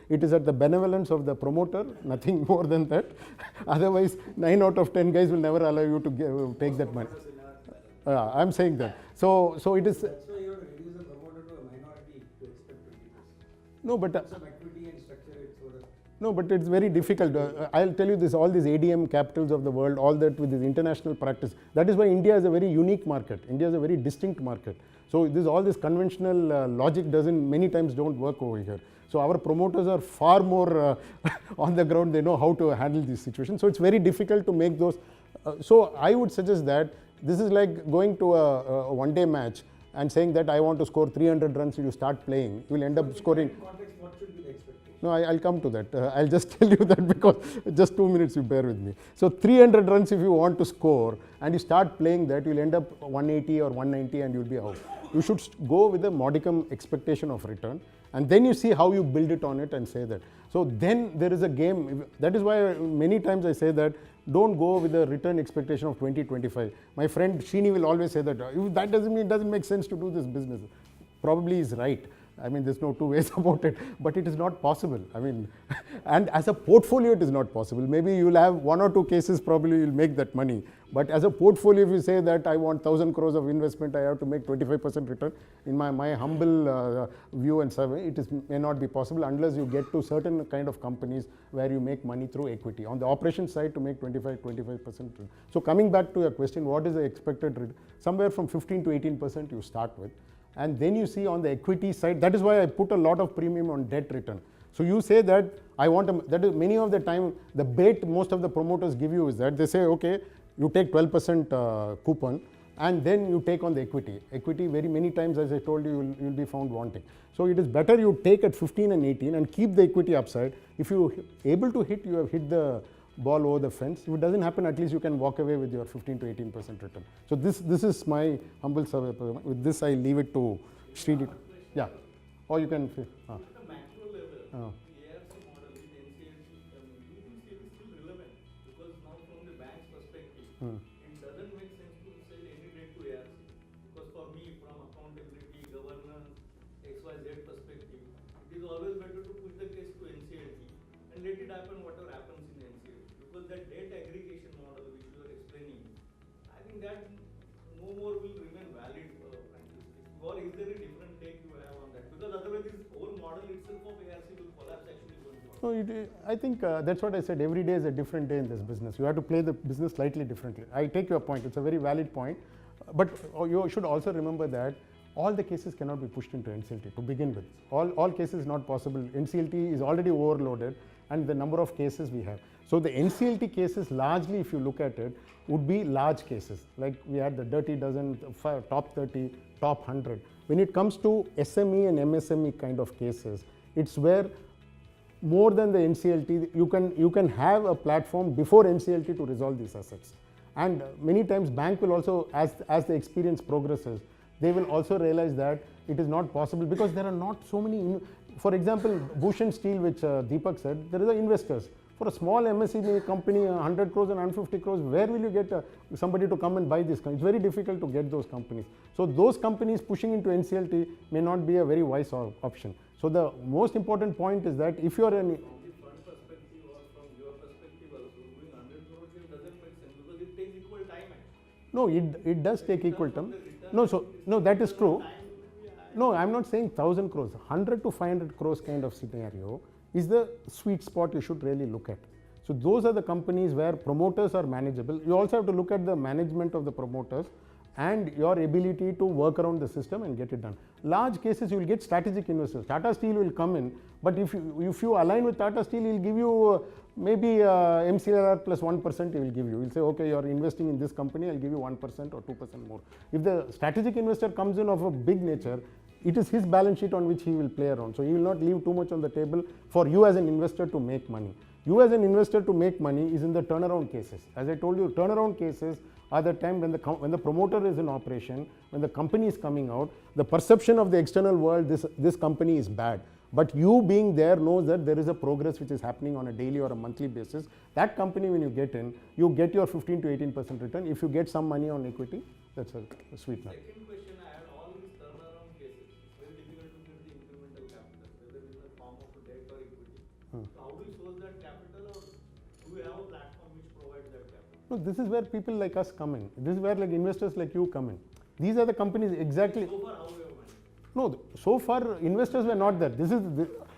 it is at the benevolence of the promoter, nothing more than that. Otherwise, 9 out of 10 guys will never allow you to take that money. I'm saying that. So it is. That's why you have to reduce the promoter to a minority to expect 20%. No, but Some equity and structure it so that. no, but it's very difficult. I'll tell you this, all these ADM capitals of the world, all that with this international practice. That is why India is a very unique market. India is a very distinct market. So all this conventional logic many times don't work over here. So our promoters are far more on the ground, they know how to handle these situations. So it's very difficult to make those. So I would suggest that this is like going to a one-day match and saying that I want to score 300 runs, you start playing, you will end up scoring. What should be the expectation? No, I'll come to that. I'll just tell you that because just 2 minutes, you bear with me. So 300 runs if you want to score and you start playing that, you'll end up 180 or 190 and you'll be out. You should go with a modicum expectation of return, and then you see how you build it on it and say that. So then there is a game. That is why many times I say that don't go with a return expectation of 20, 25. My friend SRINI will always say that, that doesn't mean it doesn't make sense to do this business. Probably he's right. I mean, there's no two ways about it, but it is not possible. I mean, and as a portfolio, it is not possible. Maybe you'll have 1 or 2 cases, probably you'll make that money. But as a portfolio, if you say that I want 1,000 crores of investment, I have to make 25% return, in my humble view and survey, may not be possible unless you get to certain kind of companies where you make money through equity. On the operation side, to make 25% return. So coming back to your question, what is the expected return? Somewhere from 15 to 18% you start with. And then you see on the equity side, that is why I put a lot of premium on debt return. So you say that I want that is many of the time the bait most of the promoters give you is that they say, okay, you take 12% coupon and then you take on the equity. Equity very many times, as I told you, you'll be found wanting. So it is better you take at 15 and 18 and keep the equity upside. If you are able to hit, you have hit the ball over the fence. If it doesn't happen, at least you can walk away with your 15 to 18% return. So this is my humble survey. With this, I leave it to Srini. Yeah. Or you can. At the macro level, the ARC model with NCLT coming, do you think it is still relevant? Because now from the bank's perspective, it doesn't make sense to sell any debt to ARC. Because for me, from accountability, governance, XYZ perspective, it is always better to put the case to NCLT and let it happen whatever happens in NCLT. Because that debt aggregation model which you are explaining, I think that no more will remain valid, frankly speaking. Or is there a different take you have on that? Because otherwise this whole model itself of ARC will collapse actually going forward. No, I think that's what I said. Every day is a different day in this business. You have to play the business slightly differently. I take your point. It's a very valid point. But you should also remember that all the cases cannot be pushed into NCLT to begin with. All cases is not possible. NCLT is already overloaded and the number of cases we have. So the NCLT cases largely, if you look at it, would be large cases. Like we had the dirty dozen, top 30, top 100. When it comes to SME and MSME kind of cases, it's where more than the NCLT, you can have a platform before NCLT to resolve these assets. And many times bank will also, as the experience progresses, they will also realize that it is not possible because there are not so many. For example, Bhushan Steel, which Deepak said, there are investors. For a small MSME company, 100 crores and 150 crores, where will you get somebody to come and buy this? It's very difficult to get those companies. So those companies pushing into NCLT may not be a very wise option. So the most important point is that if you are an... From the fund perspective or from your perspective also, doing 100 crores doesn't make sense because it takes equal time actually. No, it does take equal time. No, that is true. No, I'm not saying 1,000 crores. 100 to 500 crores kind of scenario is the sweet spot you should really look at. So those are the companies where promoters are manageable. You also have to look at the management of the promoters and your ability to work around the system and get it done. Large cases, you will get strategic investors. Tata Steel will come in, but if you align with Tata Steel, he will give you maybe MCLR plus 1% he will give you. He will say, okay, you are investing in this company, I'll give you 1% or 2% more. If the strategic investor comes in of a big nature, it is his balance sheet on which he will play around. So he will not leave too much on the table for you as an investor to make money. You as an investor to make money is in the turnaround cases. As I told you, turnaround cases are the time when the promoter is in operation, when the company is coming out, the perception of the external world, this company is bad. But you being there knows that there is a progress which is happening on a daily or a monthly basis. That company, when you get in, you get your 15 to 18% return. If you get some money on equity, that's a sweet number. Second question I had, all these turnaround cases, it's very difficult to get the incremental capital, whether in the form of debt or equity. So how do you source that capital, or do you have a platform which provides that capital? No, this is where people like us come in. This is where like investors like you come in. These are the companies exactly. So far, how you have managed? No, so far investors were not there.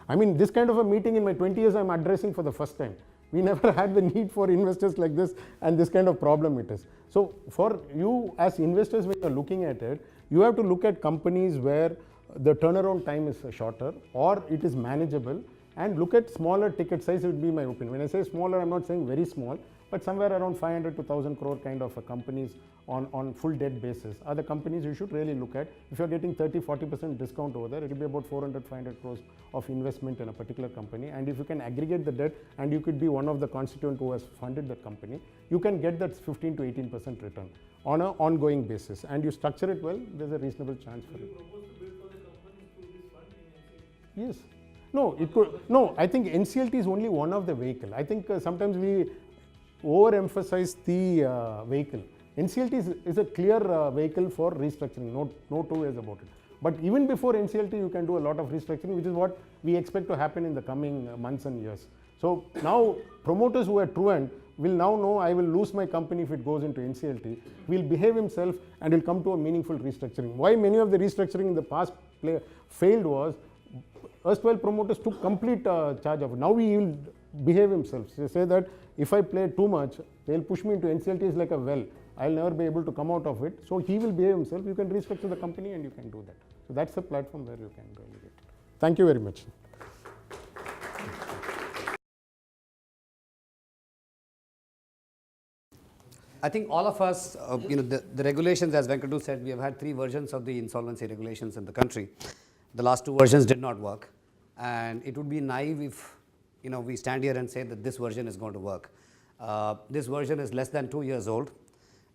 I mean, this kind of a meeting in my 20 years I'm addressing for the first time. We never had the need for investors like this and this kind of problem it is. So for you as investors, when you're looking at it, you have to look at companies where the turnaround time is shorter, or it is manageable, and look at smaller ticket size would be my opinion. When I say smaller, I'm not saying very small, but somewhere around 500 to 1000 crore kind of companies on full debt basis are the companies you should really look at. If you're getting 30-40% discount over there, it will be about 400-500 crores of investment in a particular company, and if you can aggregate the debt and you could be one of the constituent who has funded that company, you can get that 15 to 18% return on an ongoing basis, and you structure it well, there's a reasonable chance for it. Yes. No, it could. No, I think NCLT is only one of the vehicle. I think sometimes we overemphasize the vehicle. NCLT is a clear vehicle for restructuring, no two ways about it. But even before NCLT, you can do a lot of restructuring, which is what we expect to happen in the coming months and years. So now promoters who are truant will now know, I will lose my company if it goes into NCLT, will behave himself and will come to a meaningful restructuring. Why many of the restructuring in the past failed was, erstwhile promoters took complete charge of it. Now he will behave himself. They say that if I play too much, they'll push me into NCLT is like a well. I'll never be able to come out of it. So he will behave himself. You can restructure the company and you can do that. So that's the platform where you can really get it. Thank you very much. I think all of us, the regulations, as Venkattu said, we have had 3 versions of the insolvency regulations in the country. The last 2 versions did not work, and it would be naive if we stand here and say that this version is going to work. This version is less than 2 years old,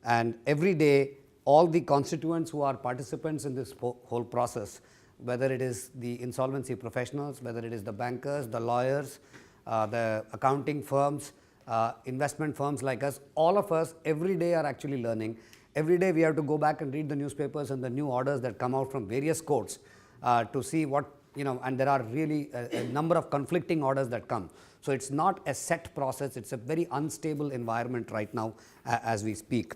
and every day all the constituents who are participants in this whole process, whether it is the insolvency professionals, whether it is the bankers, the lawyers, the accounting firms, investment firms like us, all of us every day are actually learning. Every day we have to go back and read the newspapers and the new orders that come out from various courts to see what, and there are really a number of conflicting orders that come. So it's not a set process, it's a very unstable environment right now as we speak.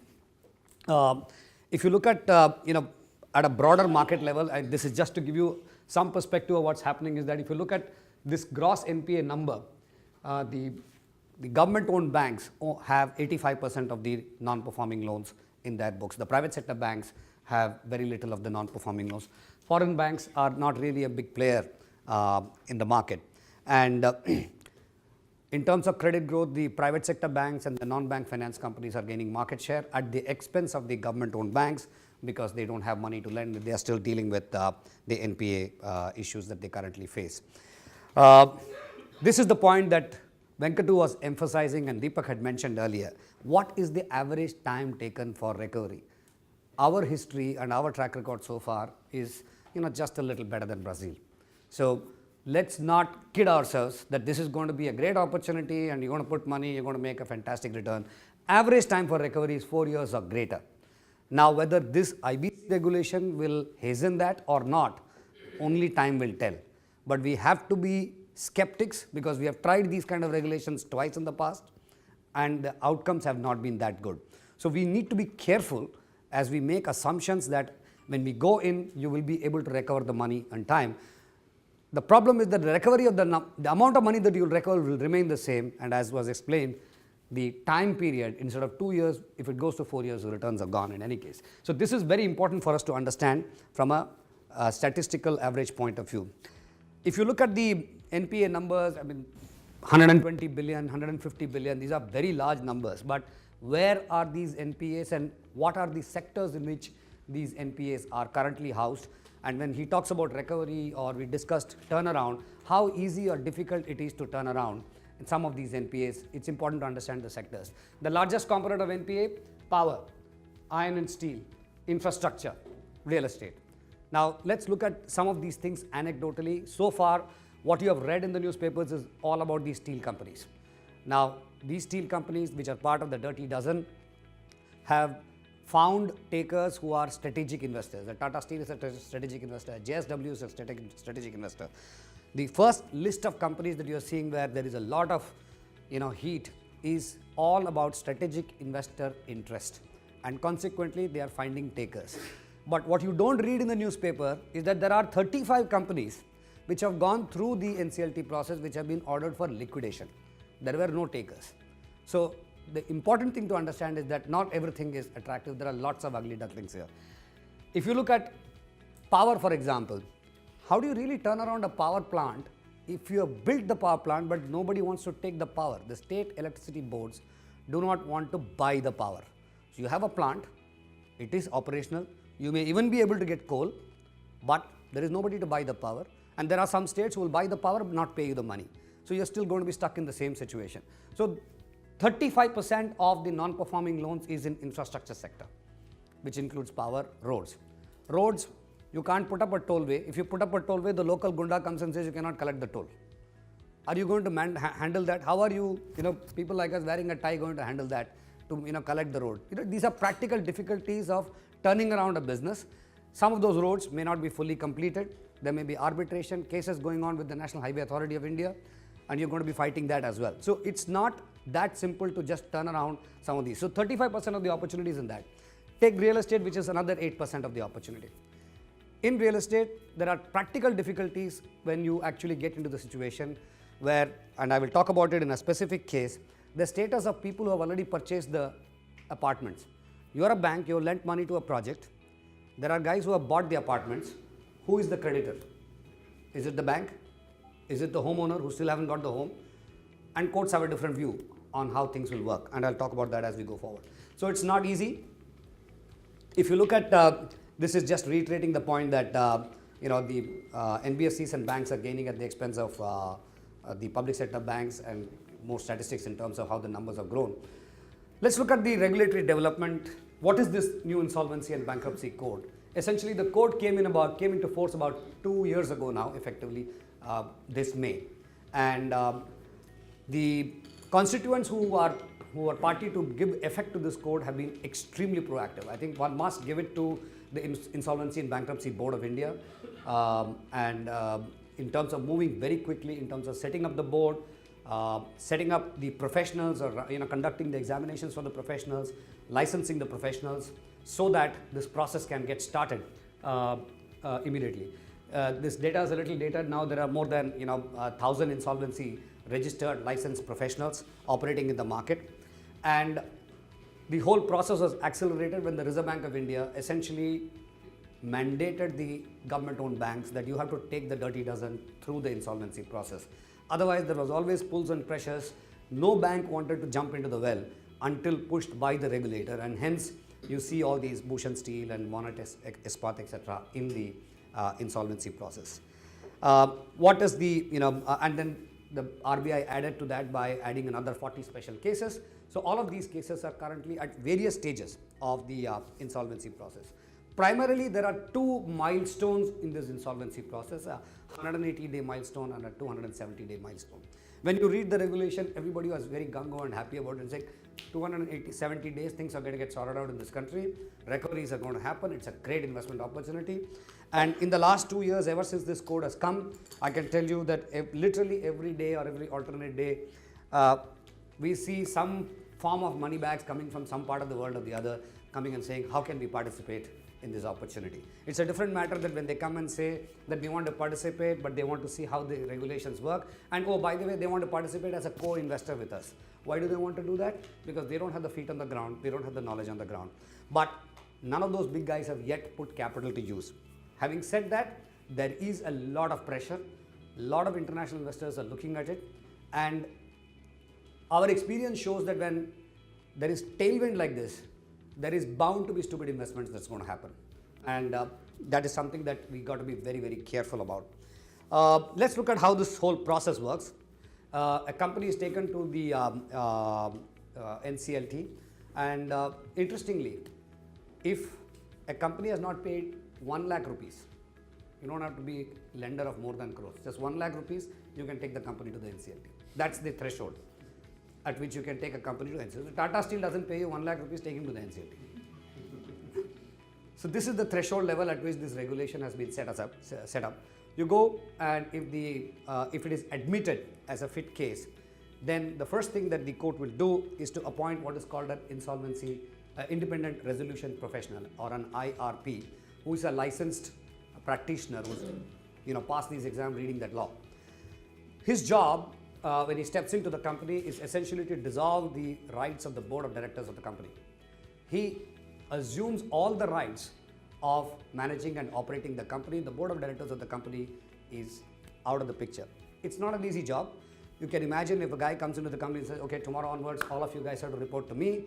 If you look at, at a broader market level, and this is just to give you some perspective of what's happening, is that if you look at this gross NPA number, the government-owned banks have 85% of the non-performing loans in their books. The private sector banks have very little of the non-performing loans. Foreign banks are not really a big player in the market. And in terms of credit growth, the private sector banks and the non-bank finance companies are gaining market share at the expense of the government-owned banks because they don't have money to lend. They are still dealing with the NPA issues that they currently face. This is the point that Venkattu was emphasizing and Deepak had mentioned earlier. What is the average time taken for recovery? Our history and our track record so far is just a little better than Brazil. So let's not kid ourselves that this is going to be a great opportunity and you're going to put money, you're going to make a fantastic return. Average time for recovery is 4 years or greater. Now whether this IBC regulation will hasten that or not, only time will tell. But we have to be skeptics because we have tried these kind of regulations twice in the past and the outcomes have not been that good. So we need to be careful as we make assumptions that when we go in, you will be able to recover the money on time. The problem is that the recovery of the amount of money that you will recover will remain the same, and as was explained, the time period, instead of 2 years, if it goes to 4 years, the returns are gone in any case. So this is very important for us to understand from a statistical average point of view. If you look at the NPA numbers, 120 billion, 150 billion, these are very large numbers, but where are these NPAs and what are the sectors in which these NPAs are currently housed? And when he talks about recovery or we discussed turnaround, how easy or difficult it is to turn around in some of these NPAs, it's important to understand the sectors. The largest component of NPA, power, iron and steel, infrastructure, real estate. Now let's look at some of these things anecdotally. So far, what you have read in the newspapers is all about these steel companies. Now, these steel companies, which are part of the Dirty Dozen, have found takers who are strategic investors. The Tata Steel is a strategic investor, JSW is a strategic investor. The first list of companies that you are seeing where there is a lot of heat is all about strategic investor interest, and consequently they are finding takers. But what you don't read in the newspaper is that there are 35 companies which have gone through the NCLT process which have been ordered for liquidation. There were no takers. So the important thing to understand is that not everything is attractive. There are lots of ugly ducklings here. If you look at power, for example, how do you really turn around a power plant if you have built the power plant but nobody wants to take the power? The state electricity boards do not want to buy the power. So you have a plant, it is operational, you may even be able to get coal, but there is nobody to buy the power, and there are some states who will buy the power but not pay you the money. So you're still going to be stuck in the same situation. So 35% of the non-performing loans is in infrastructure sector, which includes power, roads. Roads, you can't put up a tollway. If you put up a tollway, the local gunda comes and says you cannot collect the toll. Are you going to handle that? How are you, people like us wearing a tie going to handle that to, collect the road? These are practical difficulties of turning around a business. Some of those roads may not be fully completed. There may be arbitration cases going on with the National Highway Authority of India, and you're going to be fighting that as well. So it's not that simple to just turn around some of these. So 35% of the opportunity is in that. Take real estate, which is another 8% of the opportunity. In real estate, there are practical difficulties when you actually get into the situation where, and I will talk about it in a specific case, the status of people who have already purchased the apartments. You are a bank, you have lent money to a project. There are guys who have bought the apartments. Who is the creditor? Is it the bank? Is it the homeowner who still haven't got the home? And courts have a different view on how things will work, and I'll talk about that as we go forward. So it's not easy. If you look at, this is just reiterating the point that the NBFCs and banks are gaining at the expense of the public sector banks, and more statistics in terms of how the numbers have grown. Let's look at the regulatory development. What is this new insolvency and bankruptcy code? Essentially, the code came into force about 2 years ago now, effectively this May, and the constituents who are party to give effect to this code have been extremely proactive. I think one must give it to the Insolvency and Bankruptcy Board of India, in terms of moving very quickly, in terms of setting up the board, setting up the professionals, or conducting the examinations for the professionals, licensing the professionals, so that this process can get started immediately. This data is a little dated. Now there are more than 1,000 insolvency registered licensed professionals operating in the market, and the whole process was accelerated when the Reserve Bank of India essentially mandated the government-owned banks that you have to take the dirty dozen through the insolvency process. Otherwise, there was always pulls and pressures. No bank wanted to jump into the well until pushed by the regulator, and hence you see all these Bhushan Steel and Monnet Ispat, etc. in the insolvency process. What is the, and then the RBI added to that by adding another 40 special cases. So all of these cases are currently at various stages of the insolvency process. Primarily, there are two milestones in this insolvency process, a 180-day milestone and a 270-day milestone. When you read the regulation, everybody was very gung-ho and happy about it and saying 270 days, things are going to get sorted out in this country, recoveries are going to happen, it's a great investment opportunity. And in the last 2 years, ever since this code has come, I can tell you that literally every day or every alternate day, we see some form of money bags coming from some part of the world or the other, coming and saying, how can we participate in this opportunity? It's a different matter that when they come and say that we want to participate, but they want to see how the regulations work, and oh, by the way, they want to participate as a co-investor with us. Why do they want to do that? Because they don't have the feet on the ground, they don't have the knowledge on the ground. But none of those big guys have yet put capital to use. Having said that, there is a lot of pressure, a lot of international investors are looking at it, and our experience shows that when there is tailwind like this, there is bound to be stupid investments that's going to happen, and that is something that we got to be very, very careful about. Let's look at how this whole process works. A company is taken to the NCLT, and interestingly, if a company has not paid 1 lakh rupees, you don't have to be lender of more than crores. Just 1 lakh rupees, you can take the company to the NCLT. That's the threshold at which you can take a company to NCLT. Tata Steel doesn't pay you 1 lakh rupees, take him to the NCLT. So this is the threshold level at which this regulation has been set up. You go, and if it is admitted as a fit case, then the first thing that the court will do is to appoint what is called an insolvency independent resolution professional, or an IRP, who is a licensed practitioner who's passed these exams reading that law. His job when he steps into the company is essentially to dissolve the rights of the board of directors of the company. He assumes all the rights of managing and operating the company. The board of directors of the company is out of the picture. It's not an easy job. You can imagine if a guy comes into the company and says, okay, tomorrow onwards, all of you guys have to report to me.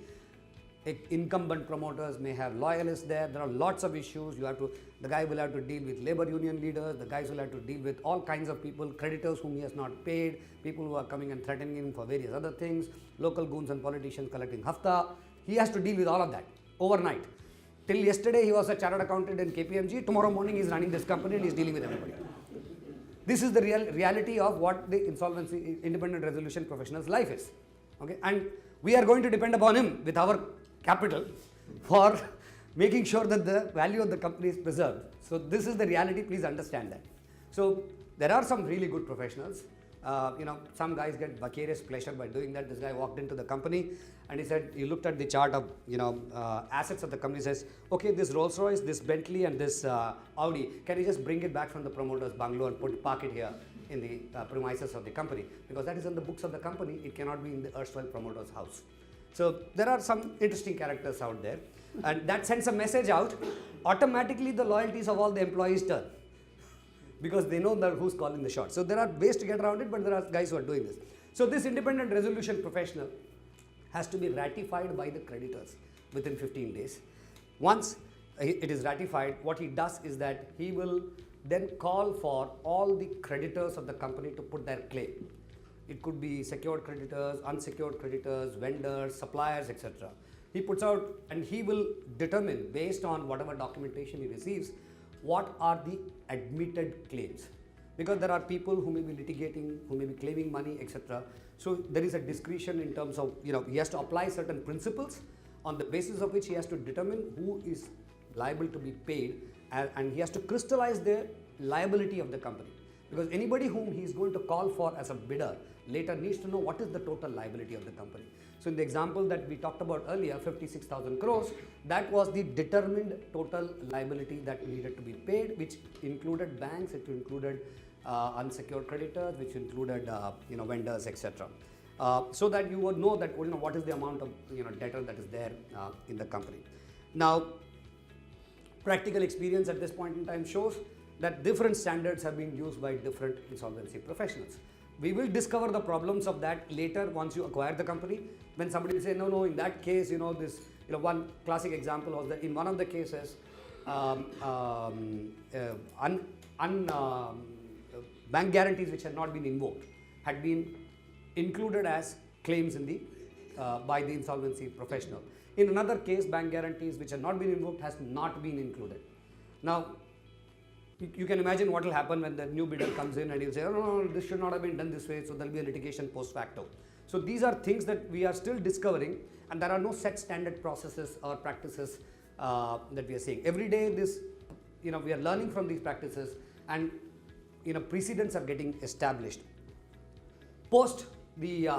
Incumbent promoters may have loyalists there. There are lots of issues. The guy will have to deal with labor union leaders. The guys will have to deal with all kinds of people, creditors whom he has not paid, people who are coming and threatening him for various other things, local goons and politicians collecting hafta. He has to deal with all of that overnight. Till yesterday, he was a chartered accountant in KPMG. Tomorrow morning, he's running this company and he's dealing with everybody. This is the reality of what the insolvency independent resolution professional's life is. Okay, and we are going to depend upon him with our capital for making sure that the value of the company is preserved. So this is the reality. Please understand that. So there are some really good professionals. Some guys get vicarious pleasure by doing that. This guy walked into the company and he said, he looked at the chart of assets of the company, says, okay, this Rolls Royce, this Bentley and this Audi, can you just bring it back from the promoter's bungalow and park it here in the premises of the company? Because that is in the books of the company. It cannot be in the erstwhile promoter's house. So there are some interesting characters out there, and that sends a message out. Automatically the loyalties of all the employees turn, because they know that who's calling the shots. So there are ways to get around it, but there are guys who are doing this. So this independent resolution professional has to be ratified by the creditors within 15 days. Once it is ratified, what he does is that he will then call for all the creditors of the company to put their claim. It could be secured creditors, unsecured creditors, vendors, suppliers, etc. He puts out and he will determine, based on whatever documentation he receives, what are the admitted claims. Because there are people who may be litigating, who may be claiming money, etc. So there is a discretion in terms of, he has to apply certain principles on the basis of which he has to determine who is liable to be paid, and he has to crystallize the liability of the company. Because anybody whom he is going to call for as a bidder later needs to know what is the total liability of the company. So in the example that we talked about earlier, 56,000 crores, that was the determined total liability that needed to be paid, which included banks, it included unsecured creditors, which included vendors, etc. So that you would know that what is the amount of debtor that is there in the company. Now, practical experience at this point in time shows that different standards have been used by different insolvency professionals. We will discover the problems of that later once you acquire the company. When somebody will say, no, in that case, one classic example was that in one of the cases, bank guarantees which had not been invoked had been included as claims in the by the insolvency professional. In another case, bank guarantees which had not been invoked has not been included. Now, you can imagine what will happen when the new bidder comes in and he'll say, no, this should not have been done this way, so there will be a litigation post facto. So these are things that we are still discovering, and there are no set standard processes or practices that we are seeing. Every day we are learning from these practices, and precedents are getting established. Post the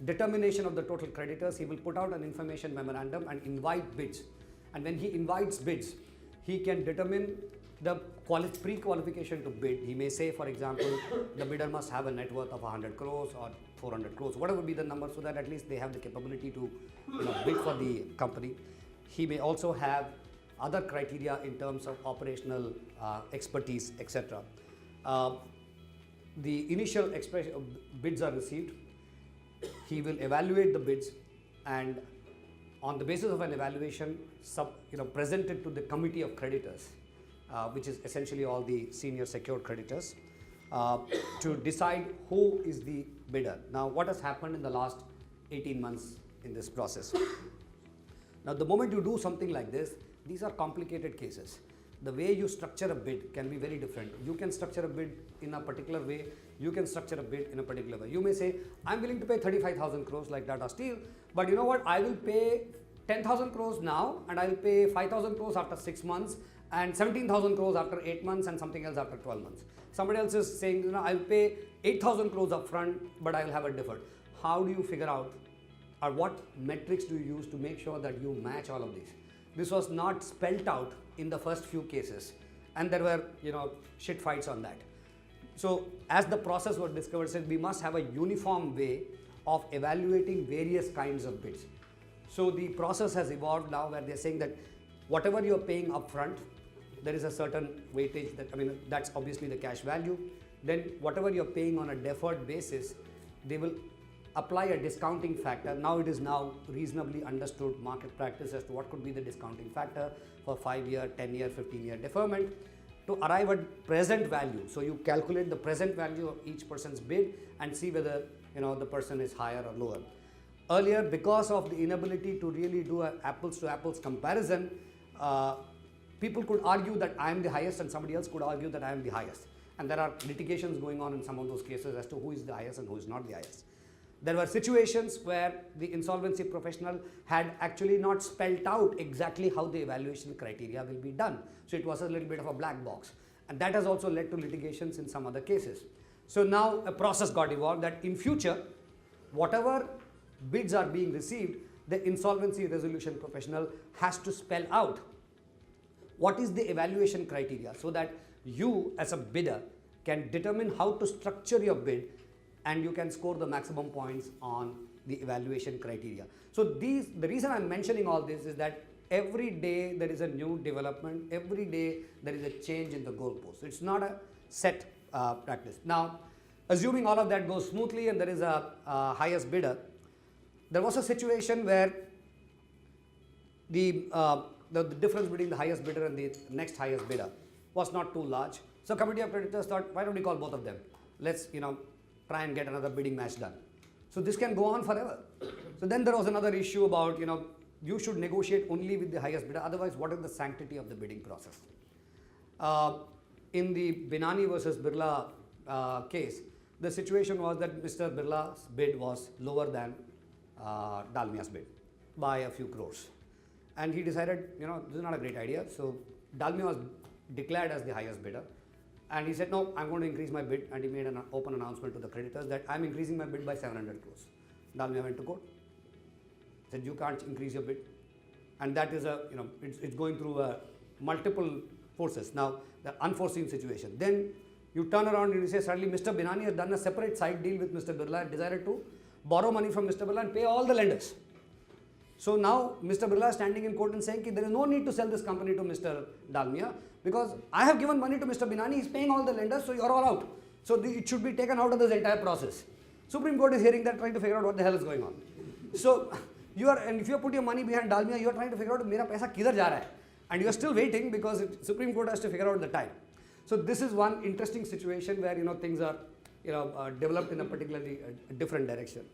determination of the total creditors, he will put out an information memorandum and invite bids. And when he invites bids, he can determine the pre-qualification to bid. He may say, for example, the bidder must have a net worth of 100 crores or 400 crores, whatever be the number, so that at least they have the capability to bid for the company. He may also have other criteria in terms of operational expertise, etc. The initial bids are received. He will evaluate the bids, and on the basis of an evaluation, present it to the committee of creditors, which is essentially all the senior secured creditors, to decide who is the bidder. Now, what has happened in the last 18 months in this process? Now, the moment you do something like this, these are complicated cases. The way you structure a bid can be very different. You can structure a bid in a particular way. You can structure a bid in a particular way. You may say, I'm willing to pay 35,000 crores like Tata Steel, but you know what? I will pay 10,000 crores now, and I will pay 5,000 crores after 6 months, and 17,000 crores after 8 months, and something else after 12 months. Somebody else is saying, I'll pay 8,000 crores up front, but I will have a deferred. How do you figure out, or what metrics do you use to make sure that you match all of these? This was not spelt out in the first few cases, and there were shit fights on that. So as the process was discovered, said we must have a uniform way of evaluating various kinds of bids. So the process has evolved now, where they're saying that whatever you're paying upfront, there is a certain weightage that, I mean, that's obviously the cash value. Then whatever you're paying on a deferred basis, they will apply a discounting factor. Now it is now reasonably understood market practice as to what could be the discounting factor for 5-year, 10-year, 15-year deferment to arrive at present value. So you calculate the present value of each person's bid and see whether the person is higher or lower. Earlier, because of the inability to really do an apples to apples comparison, people could argue that I am the highest and somebody else could argue that I am the highest. And there are litigations going on in some of those cases as to who is the highest and who is not the highest. There were situations where the insolvency professional had actually not spelled out exactly how the evaluation criteria will be done. So it was a little bit of a black box. And that has also led to litigations in some other cases. So now a process got evolved that in future, whatever bids are being received, the insolvency resolution professional has to spell out what is the evaluation criteria so that you as a bidder can determine how to structure your bid and you can score the maximum points on the evaluation criteria. So the reason I'm mentioning all this is that every day there is a new development, every day there is a change in the goalpost. It's not a set practice. Now, assuming all of that goes smoothly and there is a highest bidder, there was a situation where the difference between the highest bidder and the next highest bidder was not too large. So committee of creditors thought, why don't we call both of them? Let's try and get another bidding match done. So this can go on forever. So then there was another issue about you should negotiate only with the highest bidder. Otherwise, what is the sanctity of the bidding process? In the Binani versus Birla case, the situation was that Mr. Birla's bid was lower than Dalmia's bid by a few crores. And he decided, this is not a great idea. So Dalmia was declared as the highest bidder. And he said, no, I'm going to increase my bid. And he made an open announcement to the creditors that I'm increasing my bid by 700 crores. Dalmia went to court. Said, you can't increase your bid. And that is it's going through multiple forces. Now, the unforeseen situation. Then you turn around and you say, suddenly Mr. Binani has done a separate side deal with Mr. Birla and decided to borrow money from Mr. Birla and pay all the lenders. So now Mr. Birla is standing in court and saying that there is no need to sell this company to Mr. Dalmia because I have given money to Mr. Binani, he's paying all the lenders, so you're all out. So it should be taken out of this entire process. Supreme Court is hearing that, trying to figure out what the hell is going on. So if you put your money behind Dalmia, you are trying to figure out mera paisa kidhar ja raha hai, and you are still waiting because Supreme Court has to figure out the time. So this is one interesting situation where things are developed in a particularly different direction.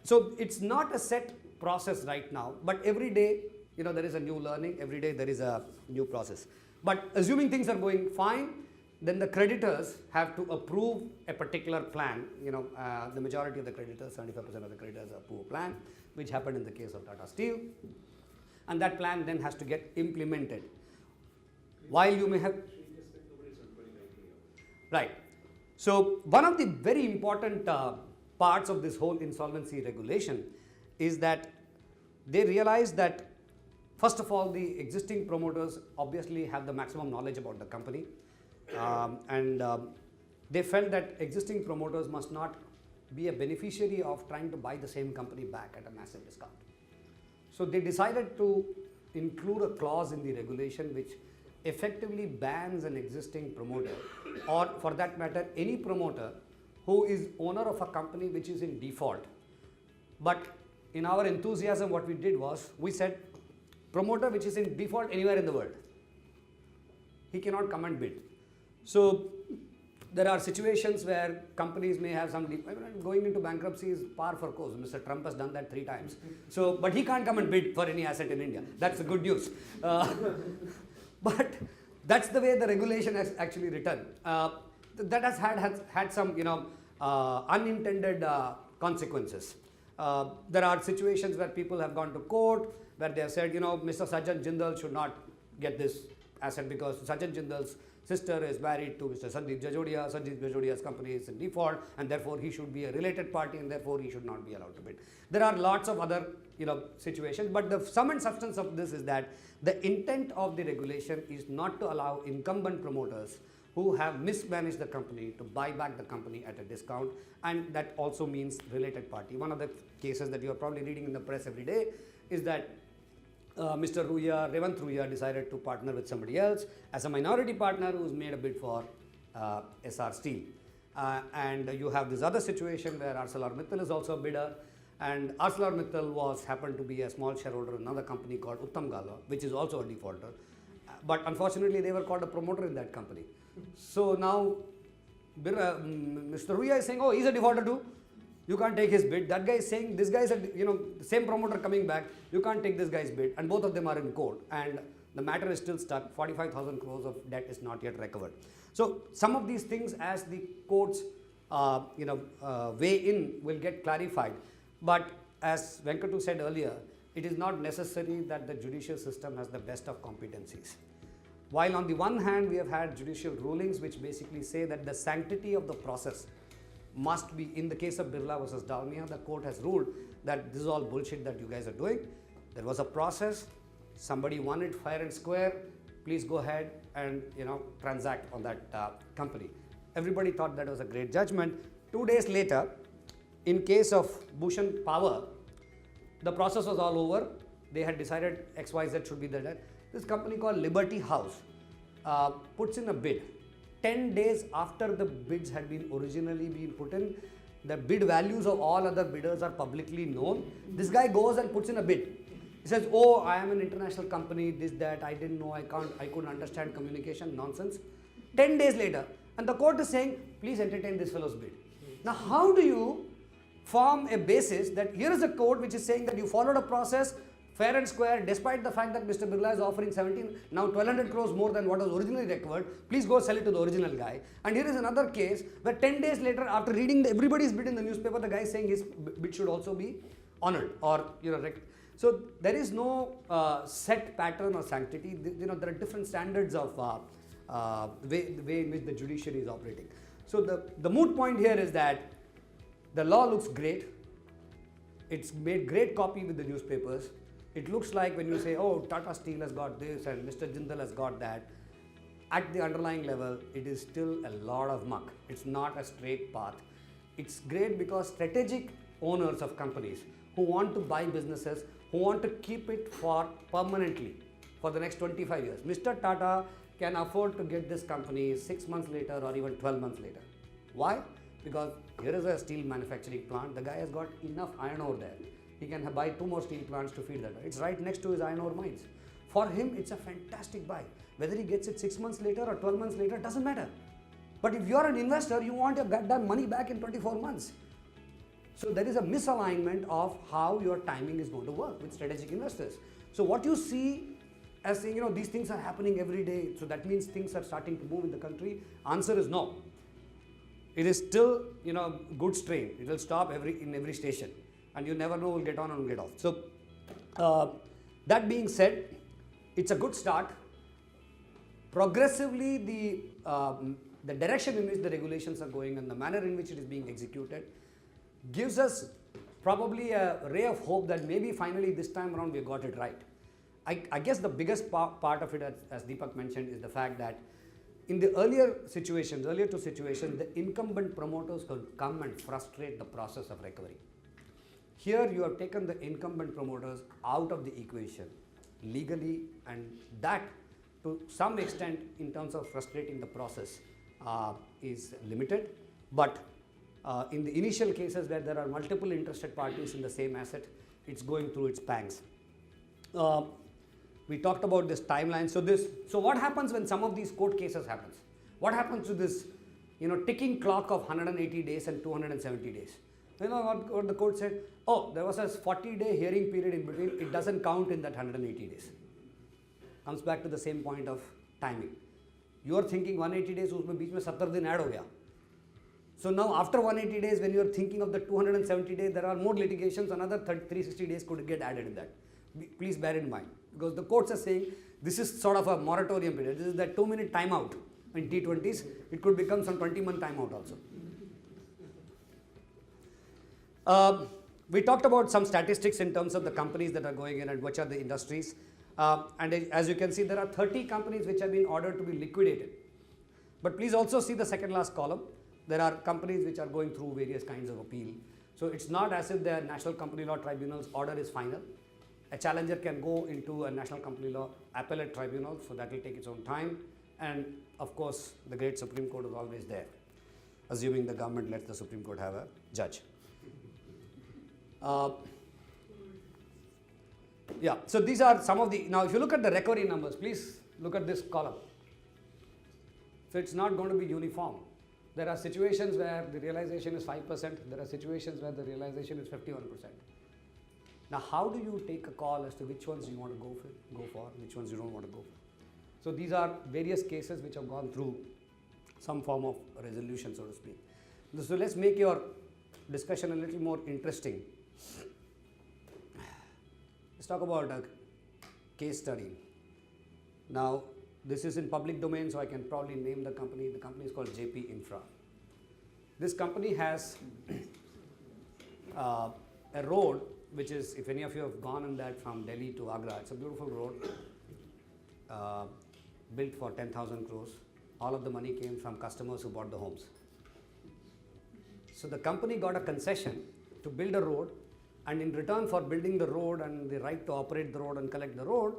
So it's not a set process right now, but every day there is a new learning, every day there is a new process. But assuming things are going fine, then the creditors have to approve a particular plan. The majority of the creditors, 75% of the creditors approve a plan, which happened in the case of Tata Steel, and that plan then has to get implemented. While you may have right. So one of the very important parts of this whole insolvency regulation is that they realize that first of all, the existing promoters obviously have the maximum knowledge about the company, and they felt that existing promoters must not be a beneficiary of trying to buy the same company back at a massive discount. So they decided to include a clause in the regulation which effectively bans an existing promoter, or for that matter any promoter who is owner of a company which is in default. But in our enthusiasm, what we did was we said promoter which is in default anywhere in the world, he cannot come and bid. So there are situations where companies may have some going into bankruptcy is par for course. Mr. Trump has done that 3 times. So, but he can't come and bid for any asset in India. That's the good news. But that's the way the regulation has actually written. That has had some unintended consequences. There are situations where people have gone to court where they have said, Mr. Sajjan Jindal should not get this asset because Sajjan Jindal's sister is married to Mr. Sandeep Jajodia. Sandeep Jajodia's company is in default, and therefore he should be a related party, and therefore he should not be allowed to bid. There are lots of other situations, but the sum and substance of this is that the intent of the regulation is not to allow incumbent promoters who have mismanaged the company to buy back the company at a discount, and that also means related party. One of the cases that you are probably reading in the press every day is that Mr. Ruya, Revant Ruya decided to partner with somebody else as a minority partner who's made a bid for SR Steel. And you have this other situation where ArcelorMittal is also a bidder, and ArcelorMittal happened to be a small shareholder in another company called Uttam Gala, which is also a defaulter. But unfortunately, they were called a promoter in that company. So now Mr. Ruya is saying, oh, he's a defaulter too. You can't take his bid. That guy is saying, this guy is the same promoter coming back. You can't take this guy's bid. And both of them are in court. And the matter is still stuck. 45,000 crores of debt is not yet recovered. So some of these things, as the courts weigh in, will get clarified. But as Venkattu said earlier, it is not necessary that the judicial system has the best of competencies. While on the one hand, we have had judicial rulings which basically say that the sanctity of the process must be, in the case of Birla versus Dalmia, the court has ruled that this is all bullshit that you guys are doing. There was a process, somebody won it fair and square, please go ahead and transact on that company. Everybody thought that was a great judgment. 2 days later, in case of Bhushan Power, the process was all over. They had decided XYZ should be the debt. This company called Liberty House puts in a bid. 10 days after the bids had been originally been put in, the bid values of all other bidders are publicly known. This guy goes and puts in a bid. He says, oh, I am an international company, this, that, I didn't know, I couldn't understand communication, nonsense. 10 days later, and the court is saying, please entertain this fellow's bid. Now, how do you form a basis that here is a court which is saying that you followed a process fair and square, despite the fact that Mr. Birla is offering 1,200 crores more than what was originally recovered, please go sell it to the original guy. And here is another case where 10 days later, after reading everybody's bid in the newspaper, the guy is saying his bid should also be honored or so there is no set pattern or sanctity. There are different standards of way in which the judiciary is operating. So the moot point here is that the law looks great. It's made great copy with the newspapers. It looks like when you say, oh, Tata Steel has got this and Mr. Jindal has got that, at the underlying level, it is still a lot of muck. It's not a straight path. It's great because strategic owners of companies who want to buy businesses, who want to keep it for permanently for the next 25 years. Mr. Tata can afford to get this company 6 months later or even 12 months later. Why? Because here is a steel manufacturing plant. The guy has got enough iron ore there. He can buy 2 more steel plants to feed that. It's right next to his iron ore mines. For him, it's a fantastic buy. Whether he gets it 6 months later or 12 months later, doesn't matter. But if you're an investor, you want your goddamn money back in 24 months. So there is a misalignment of how your timing is going to work with strategic investors. So what you see as saying, these things are happening every day, so that means things are starting to move in the country. Answer is no. It is still, good strain. It will stop in every station. And you never know who will get on and get off. So, that being said, it's a good start. Progressively, the direction in which the regulations are going and the manner in which it is being executed gives us probably a ray of hope that maybe finally this time around we got it right. I guess the biggest part of it, as Deepak mentioned, is the fact that in the earlier two situations, the incumbent promoters could come and frustrate the process of recovery. Here you have taken the incumbent promoters out of the equation legally, and that to some extent in terms of frustrating the process is limited. But in the initial cases where there are multiple interested parties in the same asset, it's going through its pangs. We talked about this timeline. So what happens when some of these court cases happens? What happens to this ticking clock of 180 days and 270 days? You know what the court said? Oh, there was a 40-day hearing period in between. It doesn't count in that 180 days. Comes back to the same point of timing. You are thinking 180 days, उसमें बीच में 70 दिन add हो गया. So now after 180 days, when you are thinking of the 270 days, there are more litigations. Another 360 days could get added in that. Please bear in mind, because the courts are saying this is sort of a moratorium period. This is that 2-minute timeout in T20s. It could become some 20-month timeout also. We talked about some statistics in terms of the companies that are going in and which are the industries. And as you can see, there are 30 companies which have been ordered to be liquidated. But please also see the second last column. There are companies which are going through various kinds of appeal. So it's not as if the National Company Law Tribunal's order is final. A challenger can go into a national company law appellate tribunal, so that will take its own time. And of course, the great Supreme Court is always there, assuming the government lets the Supreme Court have a judge. Yeah, so these are some of the, now if you look at the recovery numbers, please look at this column. So it's not going to be uniform. There are situations where the realization is 5%, there are situations where the realization is 51%. Now how do you take a call as to which ones you want to go for, which ones you don't want to go for? So these are various cases which have gone through some form of resolution, so to speak. So let's make your discussion a little more interesting. Let's talk about a case study. Now, this is in public domain, so I can probably name the company. The company is called JP Infra. This company has a road, which is, if any of you have gone on that from Delhi to Agra, it's a beautiful road, built for 10,000 crores. All of the money came from customers who bought the homes. So the company got a concession to build a road, and in return for building the road and the right to operate the road and collect the road,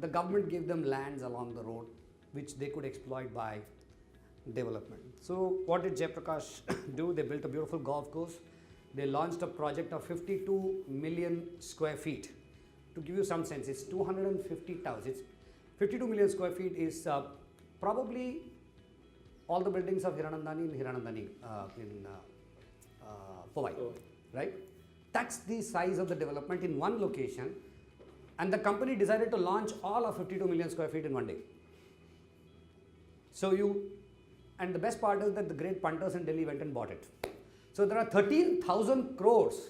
the government gave them lands along the road which they could exploit by development. So what did Jaiprakash do? They built a beautiful golf course. They launched a project of 52 million square feet. To give you some sense, it's 250,000. It's 52 million square feet is probably all the buildings of Hiranandani in Powai, right? That's the size of the development in one location, and the company decided to launch all of 52 million square feet in one day. So and the best part is that the great punters in Delhi went and bought it. So there are 13,000 crores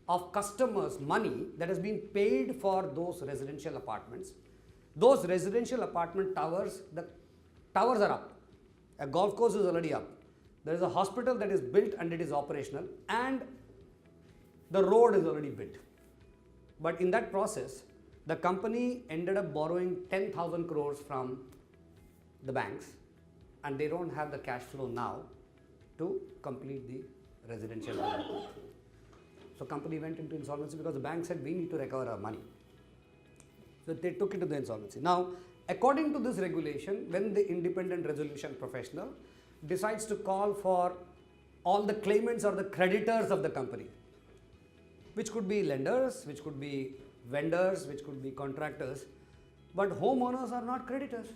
of customers' money that has been paid for those residential apartments. Those residential apartment towers, the towers are up. A golf course is already up. There is a hospital that is built and it is operational, and the road is already built. But in that process, the company ended up borrowing 10,000 crores from the banks, and they don't have the cash flow now to complete the residential development. So company went into insolvency because the bank said we need to recover our money. So they took it to the insolvency. Now, according to this regulation, when the independent resolution professional decides to call for all the claimants or the creditors of the company, which could be lenders, which could be vendors, which could be contractors, but homeowners are not creditors.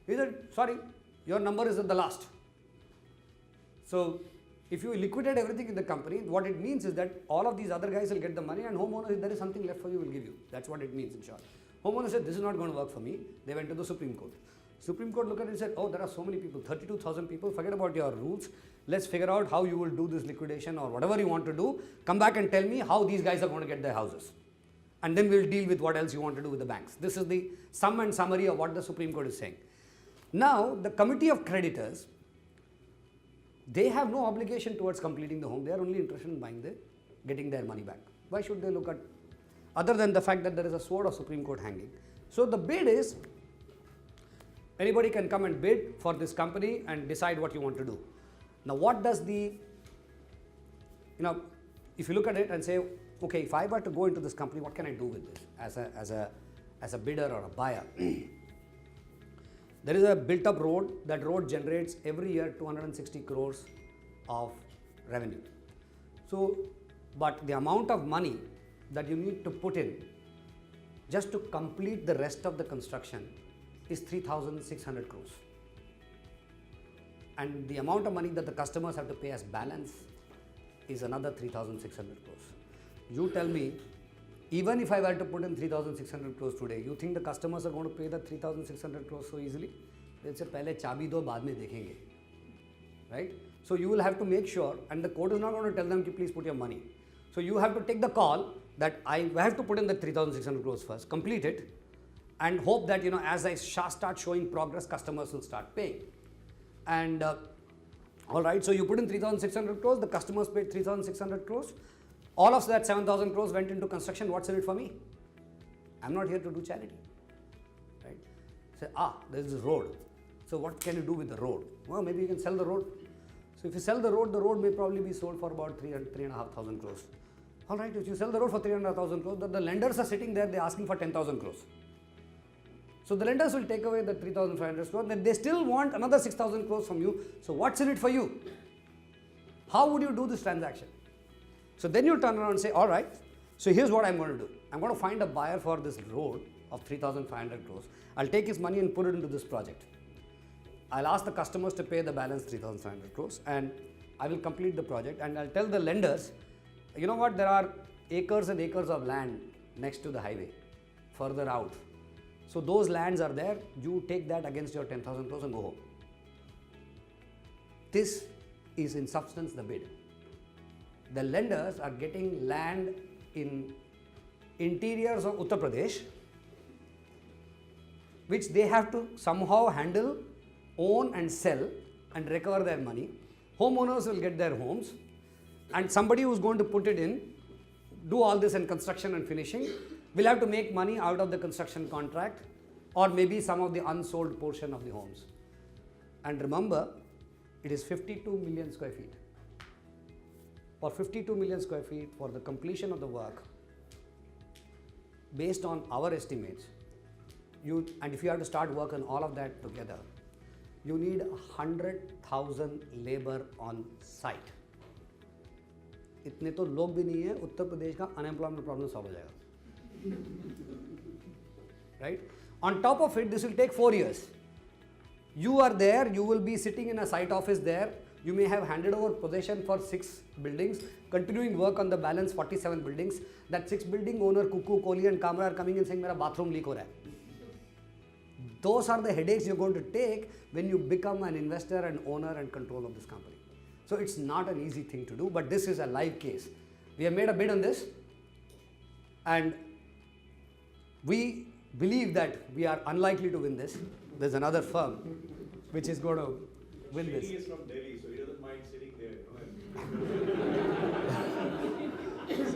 He said, sorry, your number is at the last. So if you liquidate everything in the company, what it means is that all of these other guys will get the money, and homeowners, if there is something left for you, will give you. That's what it means in short. Homeowners said, this is not going to work for me. They went to the Supreme Court. Supreme Court looked at it and said, oh, there are so many people, 32,000 people, forget about your rules. Let's figure out how you will do this liquidation or whatever you want to do. Come back and tell me how these guys are going to get their houses. And then we'll deal with what else you want to do with the banks. This is the sum and summary of what the Supreme Court is saying. Now, the committee of creditors, they have no obligation towards completing the home. They are only interested in getting their money back. Why should they look at, other than the fact that there is a sword of Supreme Court hanging? So the bid is, anybody can come and bid for this company and decide what you want to do. Now what does the, if you look at it and say, okay, if I were to go into this company, what can I do with this as a bidder or a buyer? There is a built up road. That road generates every year 260 crores of revenue. So, but the amount of money that you need to put in just to complete the rest of the construction is 3,600 crores. And the amount of money that the customers have to pay as balance is another 3,600 crores. You tell me, even if I were to put in 3,600 crores today, you think the customers are going to pay the 3,600 crores so easily? They'll say, "Pehle chabi do, baad mein dekhenge." Right? So you will have to make sure, and the court is not going to tell them, please put your money. So you have to take the call that I have to put in the 3,600 crores first, complete it, and hope that, as I start showing progress, customers will start paying. And all right, so you put in 3,600 crores, the customers paid 3,600 crores. All of that 7,000 crores went into construction. What's in it for me? I'm not here to do charity. Right? Say, there's this road. So what can you do with the road? Well, maybe you can sell the road. So if you sell the road may probably be sold for about 3,500 crores. All right, if you sell the road for 300,000 crores, the lenders are sitting there, they're asking for 10,000 crores. So the lenders will take away the 3,500 crores, then they still want another 6,000 crores from you. So what's in it for you? How would you do this transaction? So then you turn around and say, all right, so here's what I'm going to do. I'm going to find a buyer for this road of 3,500 crores. I'll take his money and put it into this project. I'll ask the customers to pay the balance 3,500 crores and I will complete the project, and I'll tell the lenders, you know what, there are acres and acres of land next to the highway, further out. So those lands are there, you take that against your 10,000 crores and go home. This is in substance the bid. The lenders are getting land in interiors of Uttar Pradesh, which they have to somehow handle, own and sell and recover their money. Homeowners will get their homes, and somebody who's going to put it in, do all this in construction and finishing, will have to make money out of the construction contract or maybe some of the unsold portion of the homes. And remember, it is 52 million square feet. For 52 million square feet, for the completion of the work, based on our estimates, and if you have to start work on all of that together, you need 100,000 labor on site. इतने तो लोग भी नहीं है, उत्तर प्रदेश का unemployment problem solve हो जाएगा. Right? On top of it, this will take 4 years. You are there, you will be sitting in a site office there. You may have handed over possession for 6 buildings, continuing work on the balance 47 buildings. That 6 building owner, Kuku, Kohli and Kamra are coming and saying, "Mera bathroom leak ho raha hai." Those are the headaches you're going to take when you become an investor and owner and control of this company. So it's not an easy thing to do, but this is a live case. We have made a bid on this, and we believe that we are unlikely to win this. There's another firm which is going to win this. He is from Delhi, so he doesn't mind sitting there.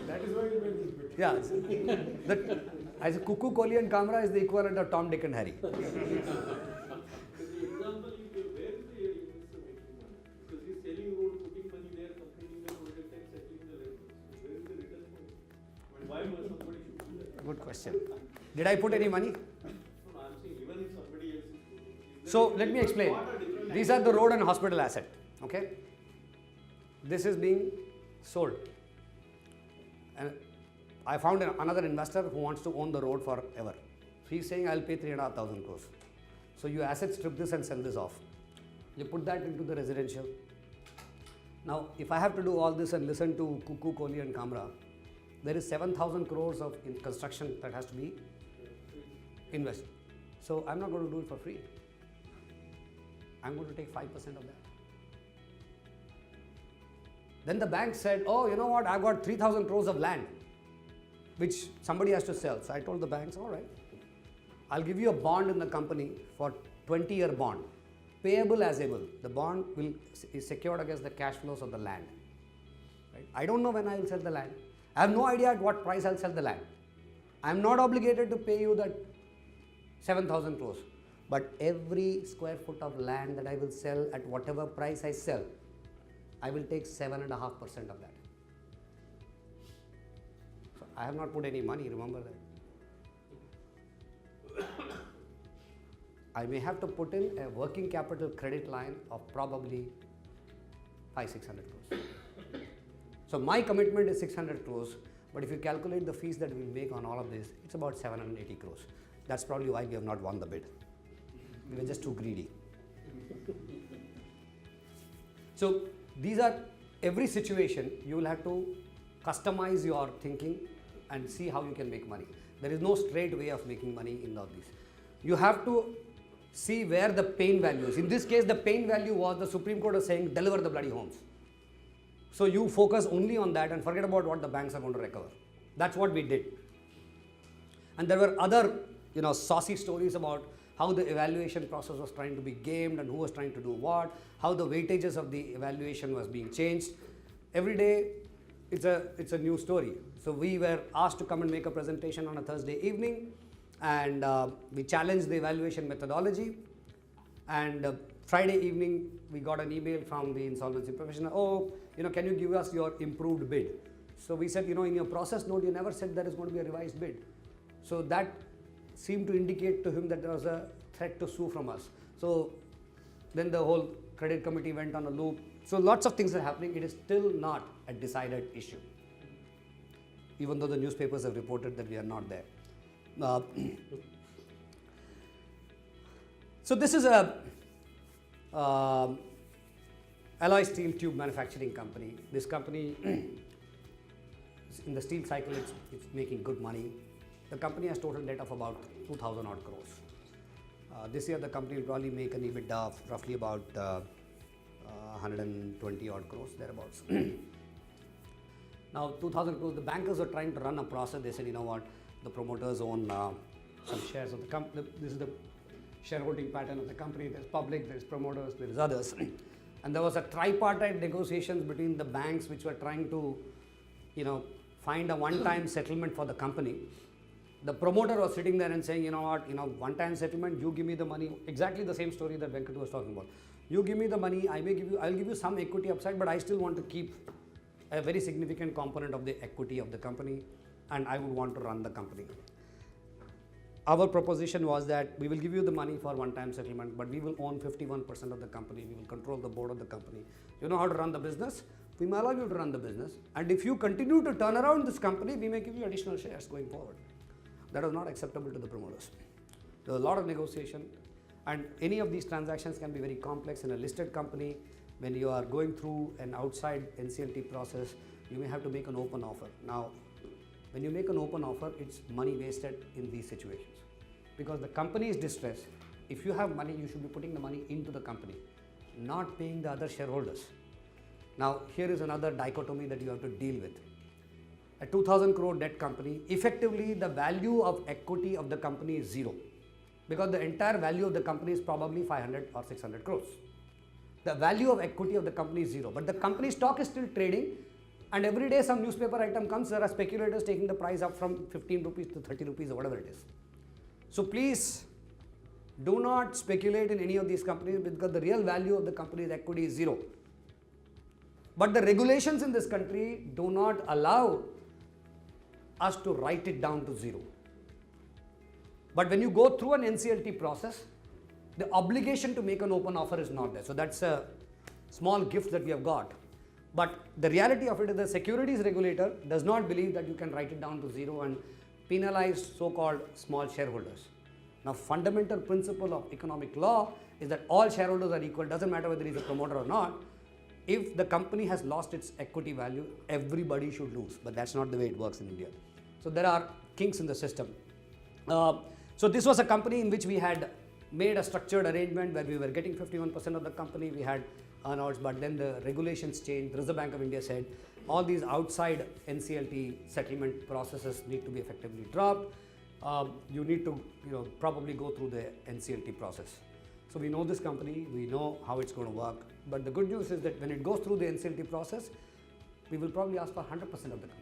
That is why you made this bid. Yeah. As Kuku, Kohli and Kamra is the equivalent of Tom, Dick and Harry. The example you give, where is the investor making money? Because he's selling road, putting money there, completing the project and settling the rent. Where is the return point? And why must somebody should do that? Good question. Did I put any money? No, I'm saying even if somebody else is doing it. So let me explain. These are the road and hospital asset. Okay. This is being sold. And I found another investor who wants to own the road forever. He's saying, I'll pay 3,500 crores. So you asset strip this and sell this off. You put that into the residential. Now, if I have to do all this and listen to Kuku, Kohli and Kamra, there is 7,000 crores of construction that has to be invested. So I'm not going to do it for free. I'm going to take 5% of that. Then the bank said, oh, you know what, I've got 3,000 crores of land, which somebody has to sell. So I told the banks, all right, I'll give you a bond in the company for 20-year bond, payable as able. The bond is secured against the cash flows of the land. Right? I don't know when I will sell the land. I have no idea at what price I'll sell the land. I'm not obligated to pay you that 7,000 crores. But every square foot of land that I will sell at whatever price I sell, I will take 7.5% of that. So I have not put any money, remember that. I may have to put in a working capital credit line of probably 500-600 crores. So my commitment is 600 crores, but if you calculate the fees that we make on all of this, it's about 780 crores. That's probably why we have not won the bid. We were just too greedy. So these are, every situation you will have to customize your thinking and see how you can make money. There is no straight way of making money in all these. You have to see where the pain value is. In this case, the pain value was the Supreme Court was saying, deliver the bloody homes. So you focus only on that and forget about what the banks are going to recover. That's what we did. And there were other, saucy stories about how the evaluation process was trying to be gamed and who was trying to do what, how the weightages of the evaluation was being changed. Every day, it's a new story. So we were asked to come and make a presentation on a Thursday evening, and we challenged the evaluation methodology. And Friday evening, we got an email from the insolvency professional, can you give us your improved bid? So we said, in your process note, you never said there is going to be a revised bid. So that seemed to indicate to him that there was a threat to sue from us. So then the whole credit committee went on a loop. So lots of things are happening. It is still not a decided issue, even though the newspapers have reported that we are not there. So this is a alloy steel tube manufacturing company. This company, in the steel cycle, it's making good money. The company has total debt of about 2,000 odd crores. This year the company will probably make an EBITDA of roughly about 120 odd crores, thereabouts. Now 2,000 crores, the bankers are trying to run a process. They said, you know what, the promoters own some shares of the company. This is the shareholding pattern of the company. There's public, there's promoters, there's others. And there was a tripartite negotiations between the banks which were trying to, find a one-time settlement for the company. The promoter was sitting there and saying, you know what, one-time settlement, you give me the money. Exactly the same story that Venkattu was talking about. You give me the money, I'll give you some equity upside, but I still want to keep a very significant component of the equity of the company, and I would want to run the company. Our proposition was that we will give you the money for one-time settlement, but we will own 51% of the company. We will control the board of the company. You know how to run the business? We may allow you to run the business, and if you continue to turn around this company, we may give you additional shares going forward. That was not acceptable to the promoters. There was a lot of negotiation, and any of these transactions can be very complex. In a listed company, when you are going through an outside NCLT process, you may have to make an open offer. Now, when you make an open offer, it's money wasted in these situations. Because the company is distressed. If you have money, you should be putting the money into the company, not paying the other shareholders. Now, here is another dichotomy that you have to deal with. A 2,000 crore debt company, effectively the value of equity of the company is zero, because the entire value of the company is probably 500 or 600 crores. The value of equity of the company is zero, but the company stock is still trading, and every day some newspaper item comes, there are speculators taking the price up from 15 rupees to 30 rupees or whatever it is. So please do not speculate in any of these companies, because the real value of the company's equity is zero. But the regulations in this country do not allow us to write it down to zero. But when you go through an NCLT process, the obligation to make an open offer is not there. So that's a small gift that we have got. But the reality of it is the securities regulator does not believe that you can write it down to zero and penalize so-called small shareholders. Now, fundamental principle of economic law is that all shareholders are equal. Doesn't matter whether he's a promoter or not. If the company has lost its equity value, everybody should lose. But that's not the way it works in India. So there are kinks in the system. So this was a company in which we had made a structured arrangement where we were getting 51% of the company. We had earnouts, but then the regulations changed. The Reserve Bank of India said all these outside NCLT settlement processes need to be effectively dropped. You need to probably go through the NCLT process. So we know this company, we know how it's going to work. But the good news is that when it goes through the NCLT process, we will probably ask for 100% of the company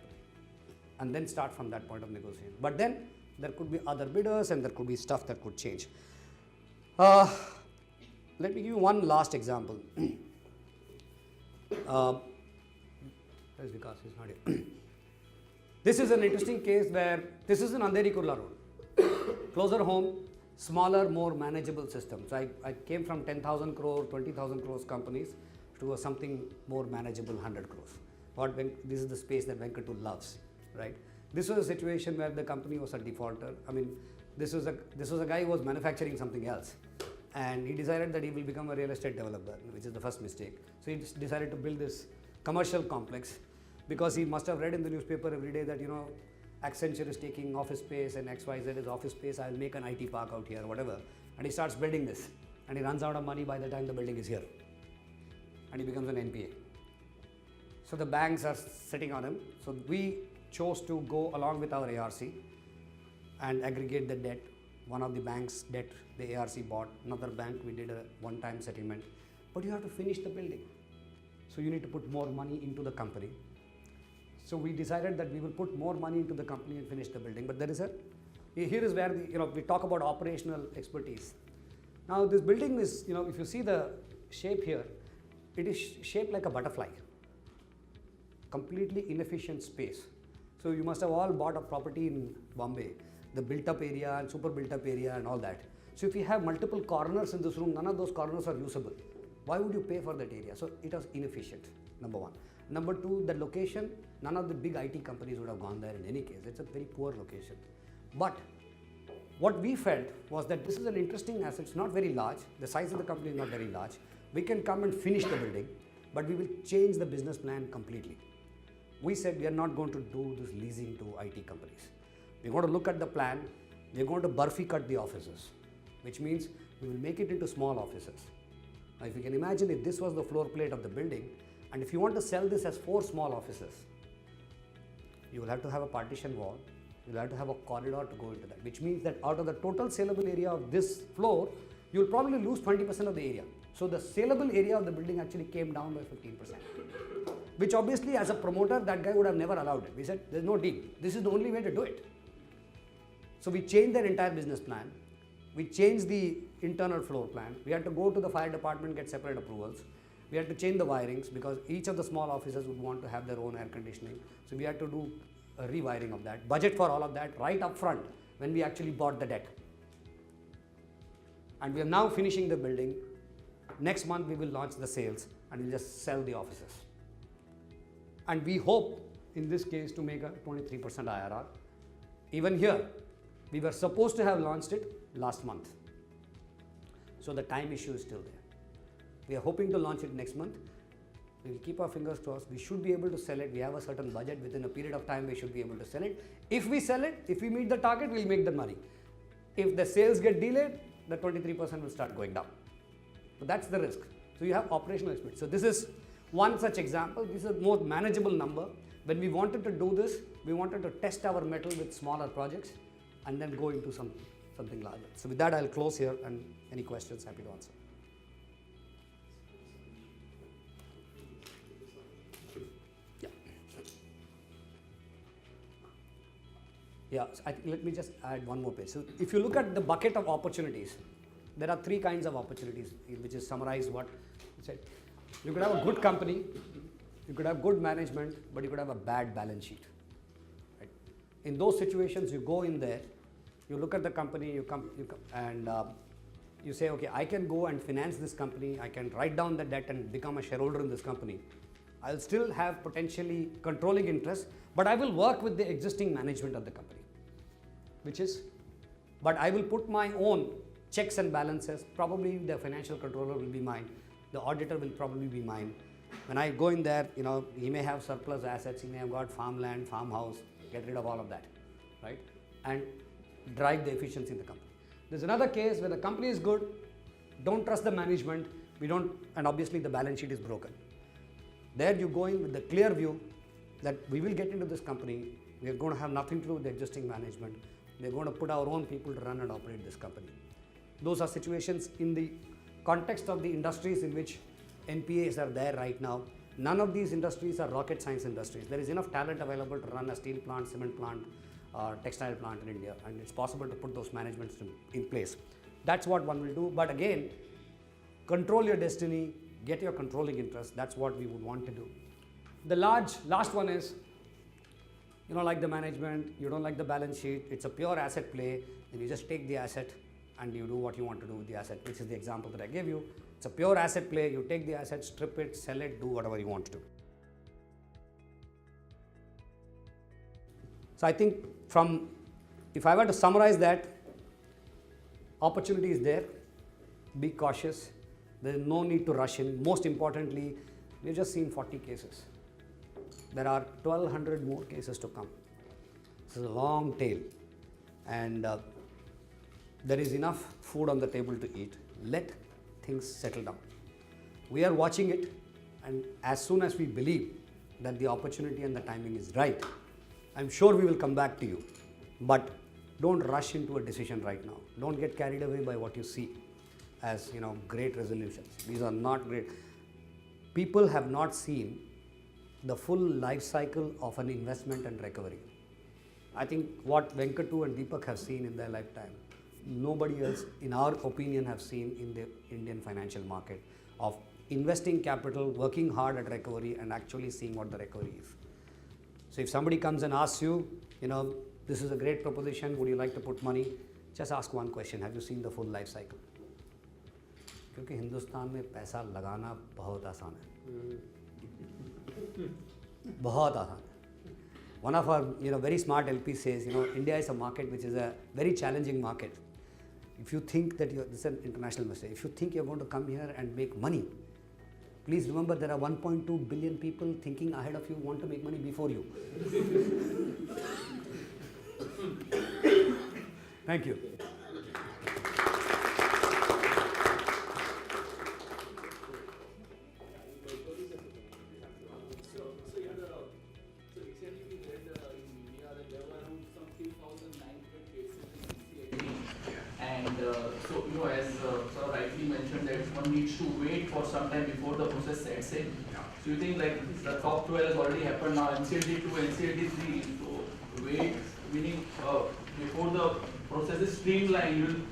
and then start from that point of negotiation. But then there could be other bidders and there could be stuff that could change. Let me give you one last example. Where's Vikas? He's not here. This is an interesting case where this is an Andheri Kurla road. Closer home, smaller, more manageable systems. I came from 10,000 crore, 20,000 crores companies to something more manageable, 100 crores. This is the space that Venkattu loves, right? This was a situation where the company was a defaulter. I mean, this was a guy who was manufacturing something else, and he decided that he will become a real estate developer, which is the first mistake. So he just decided to build this commercial complex, because he must have read in the newspaper every day that Accenture is taking office space and XYZ is office space. I'll make an IT park out here, whatever. And he starts building this, and he runs out of money by the time the building is here, and he becomes an NPA. So the banks are sitting on him. So we chose to go along with our ARC and aggregate the debt. One of the bank's debt, the ARC bought. Another bank, we did a one-time settlement. But you have to finish the building. So you need to put more money into the company. So we decided that we will put more money into the company and finish the building. But here is where we talk about operational expertise. Now this building is, if you see the shape here, it is shaped like a butterfly. completely inefficient space. So you must have all bought a property in Bombay, the built up area and super built up area and all that. So if you have multiple corners in this room, none of those corners are usable. Why would you pay for that area? So it was inefficient, number one. Number two, the location, none of the big IT companies would have gone there in any case. It's a very poor location. But what we felt was that this is an interesting asset. It's not very large. The size of the company is not very large. We can come and finish the building, but we will change the business plan completely. We said we are not going to do this leasing to IT companies. We're going to look at the plan. We're going to Burfi cut the offices, which means we will make it into small offices. Now, if you can imagine, if this was the floor plate of the building, and if you want to sell this as 4 small offices, you will have to have a partition wall. You will have to have a corridor to go into that, which means that out of the total saleable area of this floor, you will probably lose 20% of the area. So the saleable area of the building actually came down by 15%, which obviously as a promoter, that guy would have never allowed it. We said, there's no deal. This is the only way to do it. So we changed their entire business plan. We changed the internal floor plan. We had to go to the fire department, get separate approvals. We had to change the wirings because each of the small offices would want to have their own air conditioning. So we had to do a rewiring of that, budget for all of that right up front when we actually bought the debt. And we are now finishing the building. Next month we will launch the sales and we'll just sell the offices. And we hope in this case to make a 23% IRR. Even here, we were supposed to have launched it last month. So the time issue is still there. We are hoping to launch it next month. We will keep our fingers crossed. We should be able to sell it. We have a certain budget. Within a period of time, we should be able to sell it. If we sell it, if we meet the target, we'll make the money. If the sales get delayed, the 23% will start going down. So that's the risk. So you have operational expense. So this is one such example. This is a more manageable number. When we wanted to do this, we wanted to test our metal with smaller projects and then go into something larger. So with that, I'll close here, and any questions, happy to answer. Yeah, so let me just add one more page. So if you look at the bucket of opportunities, there are 3 kinds of opportunities, which is summarized what you said. You could have a good company, you could have good management, but you could have a bad balance sheet. Right? In those situations, you go in there, you look at the company, you come and you say, okay, I can go and finance this company, I can write down the debt and become a shareholder in this company. I'll still have potentially controlling interest, but I will work with the existing management of the company, but I will put my own checks and balances. Probably the financial controller will be mine. The auditor will probably be mine. When I go in there, he may have surplus assets, he may have got farmland, farmhouse, get rid of all of that, right? And drive the efficiency in the company. There's another case where the company is good, don't trust the management, and obviously the balance sheet is broken. There you go in with the clear view that we will get into this company, we are going to have nothing to do with the existing management, we are going to put our own people to run and operate this company. Those are situations in the context of the industries in which NPAs are there right now. None of these industries are rocket science industries. There is enough talent available to run a steel plant, cement plant, textile plant in India, and it's possible to put those managements in place. That's what one will do. But again, control your destiny, get your controlling interest. That's what we would want to do. The last one is, you don't like the management, you don't like the balance sheet, it's a pure asset play, and you just take the asset and you do what you want to do with the asset, which is the example that I gave you. It's a pure asset play, you take the asset, strip it, sell it, do whatever you want to do. So I think if I were to summarize that, opportunity is there, be cautious, there is no need to rush in. Most importantly, we've just seen 40 cases. There are 1,200 more cases to come. This is a long tail, and there is enough food on the table to eat. Let things settle down. We are watching it, and as soon as we believe that the opportunity and the timing is right, I'm sure we will come back to you. But don't rush into a decision right now. Don't get carried away by what you see as great resolutions. These are not great. People have not seen the full life cycle of an investment and recovery. I think what Venkattu and Deepak have seen in their lifetime, nobody else, in our opinion, have seen in the Indian financial market, of investing capital, working hard at recovery, and actually seeing what the recovery is. So if somebody comes and asks you, this is a great proposition, would you like to put money? Just ask one question, have you seen the full life cycle? क्योंकि हिंदुस्तान में पैसा लगाना बहुत आसान है, बहुत आसान है. One of our very smart LPs says, India is a market which is a very challenging market. If you think that this is an international message, if you think you're going to come here and make money, please remember there are 1.2 billion people thinking ahead of you, want to make money before you. Thank you. As sir rightly mentioned, that one needs to wait for some time before the process sets in. So you think like the top 12 has already happened now, NCLT 2, NCLT 3, so wait, meaning before the process is streamlined,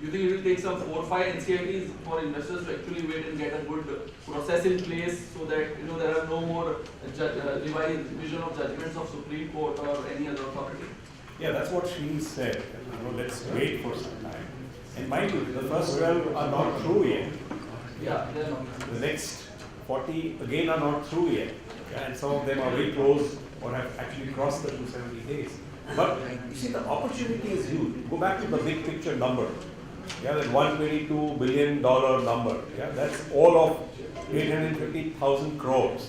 you think it will take some 4 or 5 NCLTs for investors to actually wait and get a good process in place so that there are no more revision of judgments of Supreme Court or any other authority? Yeah, that's what Srini said. Let's wait for some time. And mind you, the first 12 are not through yet. Yeah, they are not. The next 40 again are not through yet. And some of them are very close or have actually crossed the 270 days. But you see, the opportunity is huge. Go back to the big picture number. Yeah, that $122 billion number. Yeah, that's all of 850,000 crores.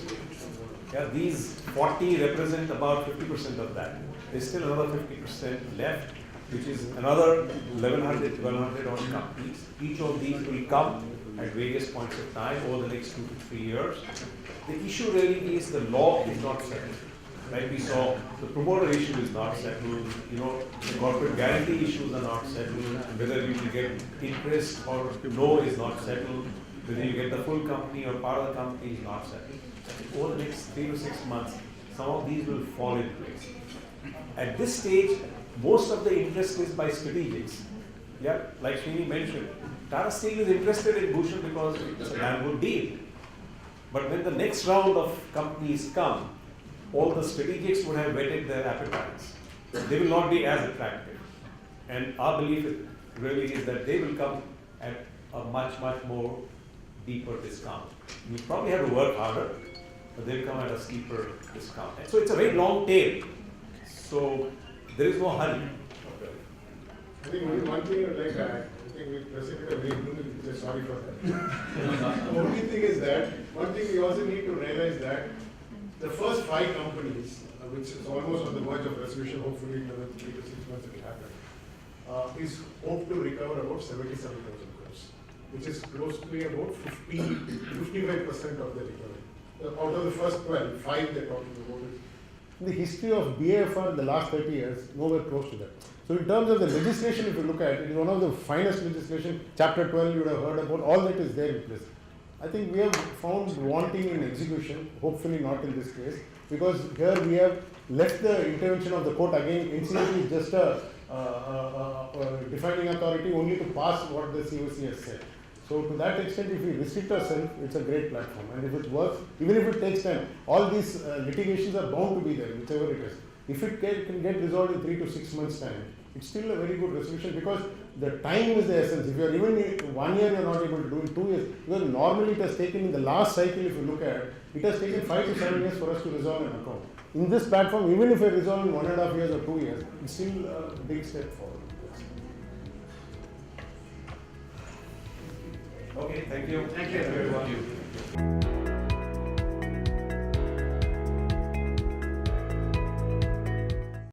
Yeah, these 40 represent about 50% of that. There's still another 50% left, which is another 1,100, 1,200 odd companies. Each of these will come at various points of time over the next 2 to 3 years. The issue really is the law is not settled. Like we saw, the promoter issue is not settled, the corporate guarantee issues are not settled, whether you will get interest or no is not settled, whether you get the full company or part of the company is not settled. Over the next 3 to 6 months, some of these will fall in place. At this stage, most of the interest is by strategics. Yeah, like Srini mentioned, Tata Steel is interested in Bhushan because it's a damn good deal. But when the next round of companies come, all the strategics would have whetted their appetites. They will not be as attractive. And our belief really is that they will come at a much, much more deeper discount. We probably have to work harder, but they'll come at a steeper discount. And so it's a very long tail. So there is no hurry. I think only one thing I would like to add. I think we presented a very gloomy picture, sorry for that. The only thing is that, one thing we also need to realize that the first 5 companies, which is almost on the verge of resolution, hopefully in another 3 to 6 months it will happen, is hoped to recover about 77,000 crores, which is close to about 55% of the recovery. Out of the first 12, 5 they're talking about it. In the history of BAFR in the last 30 years, nowhere close to that. So in terms of the legislation, if you look at it, it's one of the finest legislation. Chapter 12 you would have heard about, all that is there in place. I think we have found wanting in execution, hopefully not in this case, because here we have left the intervention of the court. Again, NCLT is just a defining authority only to pass what the COC has said. So to that extent, if we restrict ourselves, it's a great platform. And if it works, even if it takes time, all these litigations are bound to be there, whichever it is. If it can get resolved in 3 to 6 months' time, it's still a very good resolution because the time is the essence. If you are even 1 year, you are not able to do in 2 years. Because normally it has taken in the last cycle, if you look at it has taken 5 to 7 years for us to resolve an account. In this platform, even if we resolve in 1.5 years or 2 years, it's still a big step forward. Okay, thank you. Thank you. Thank you.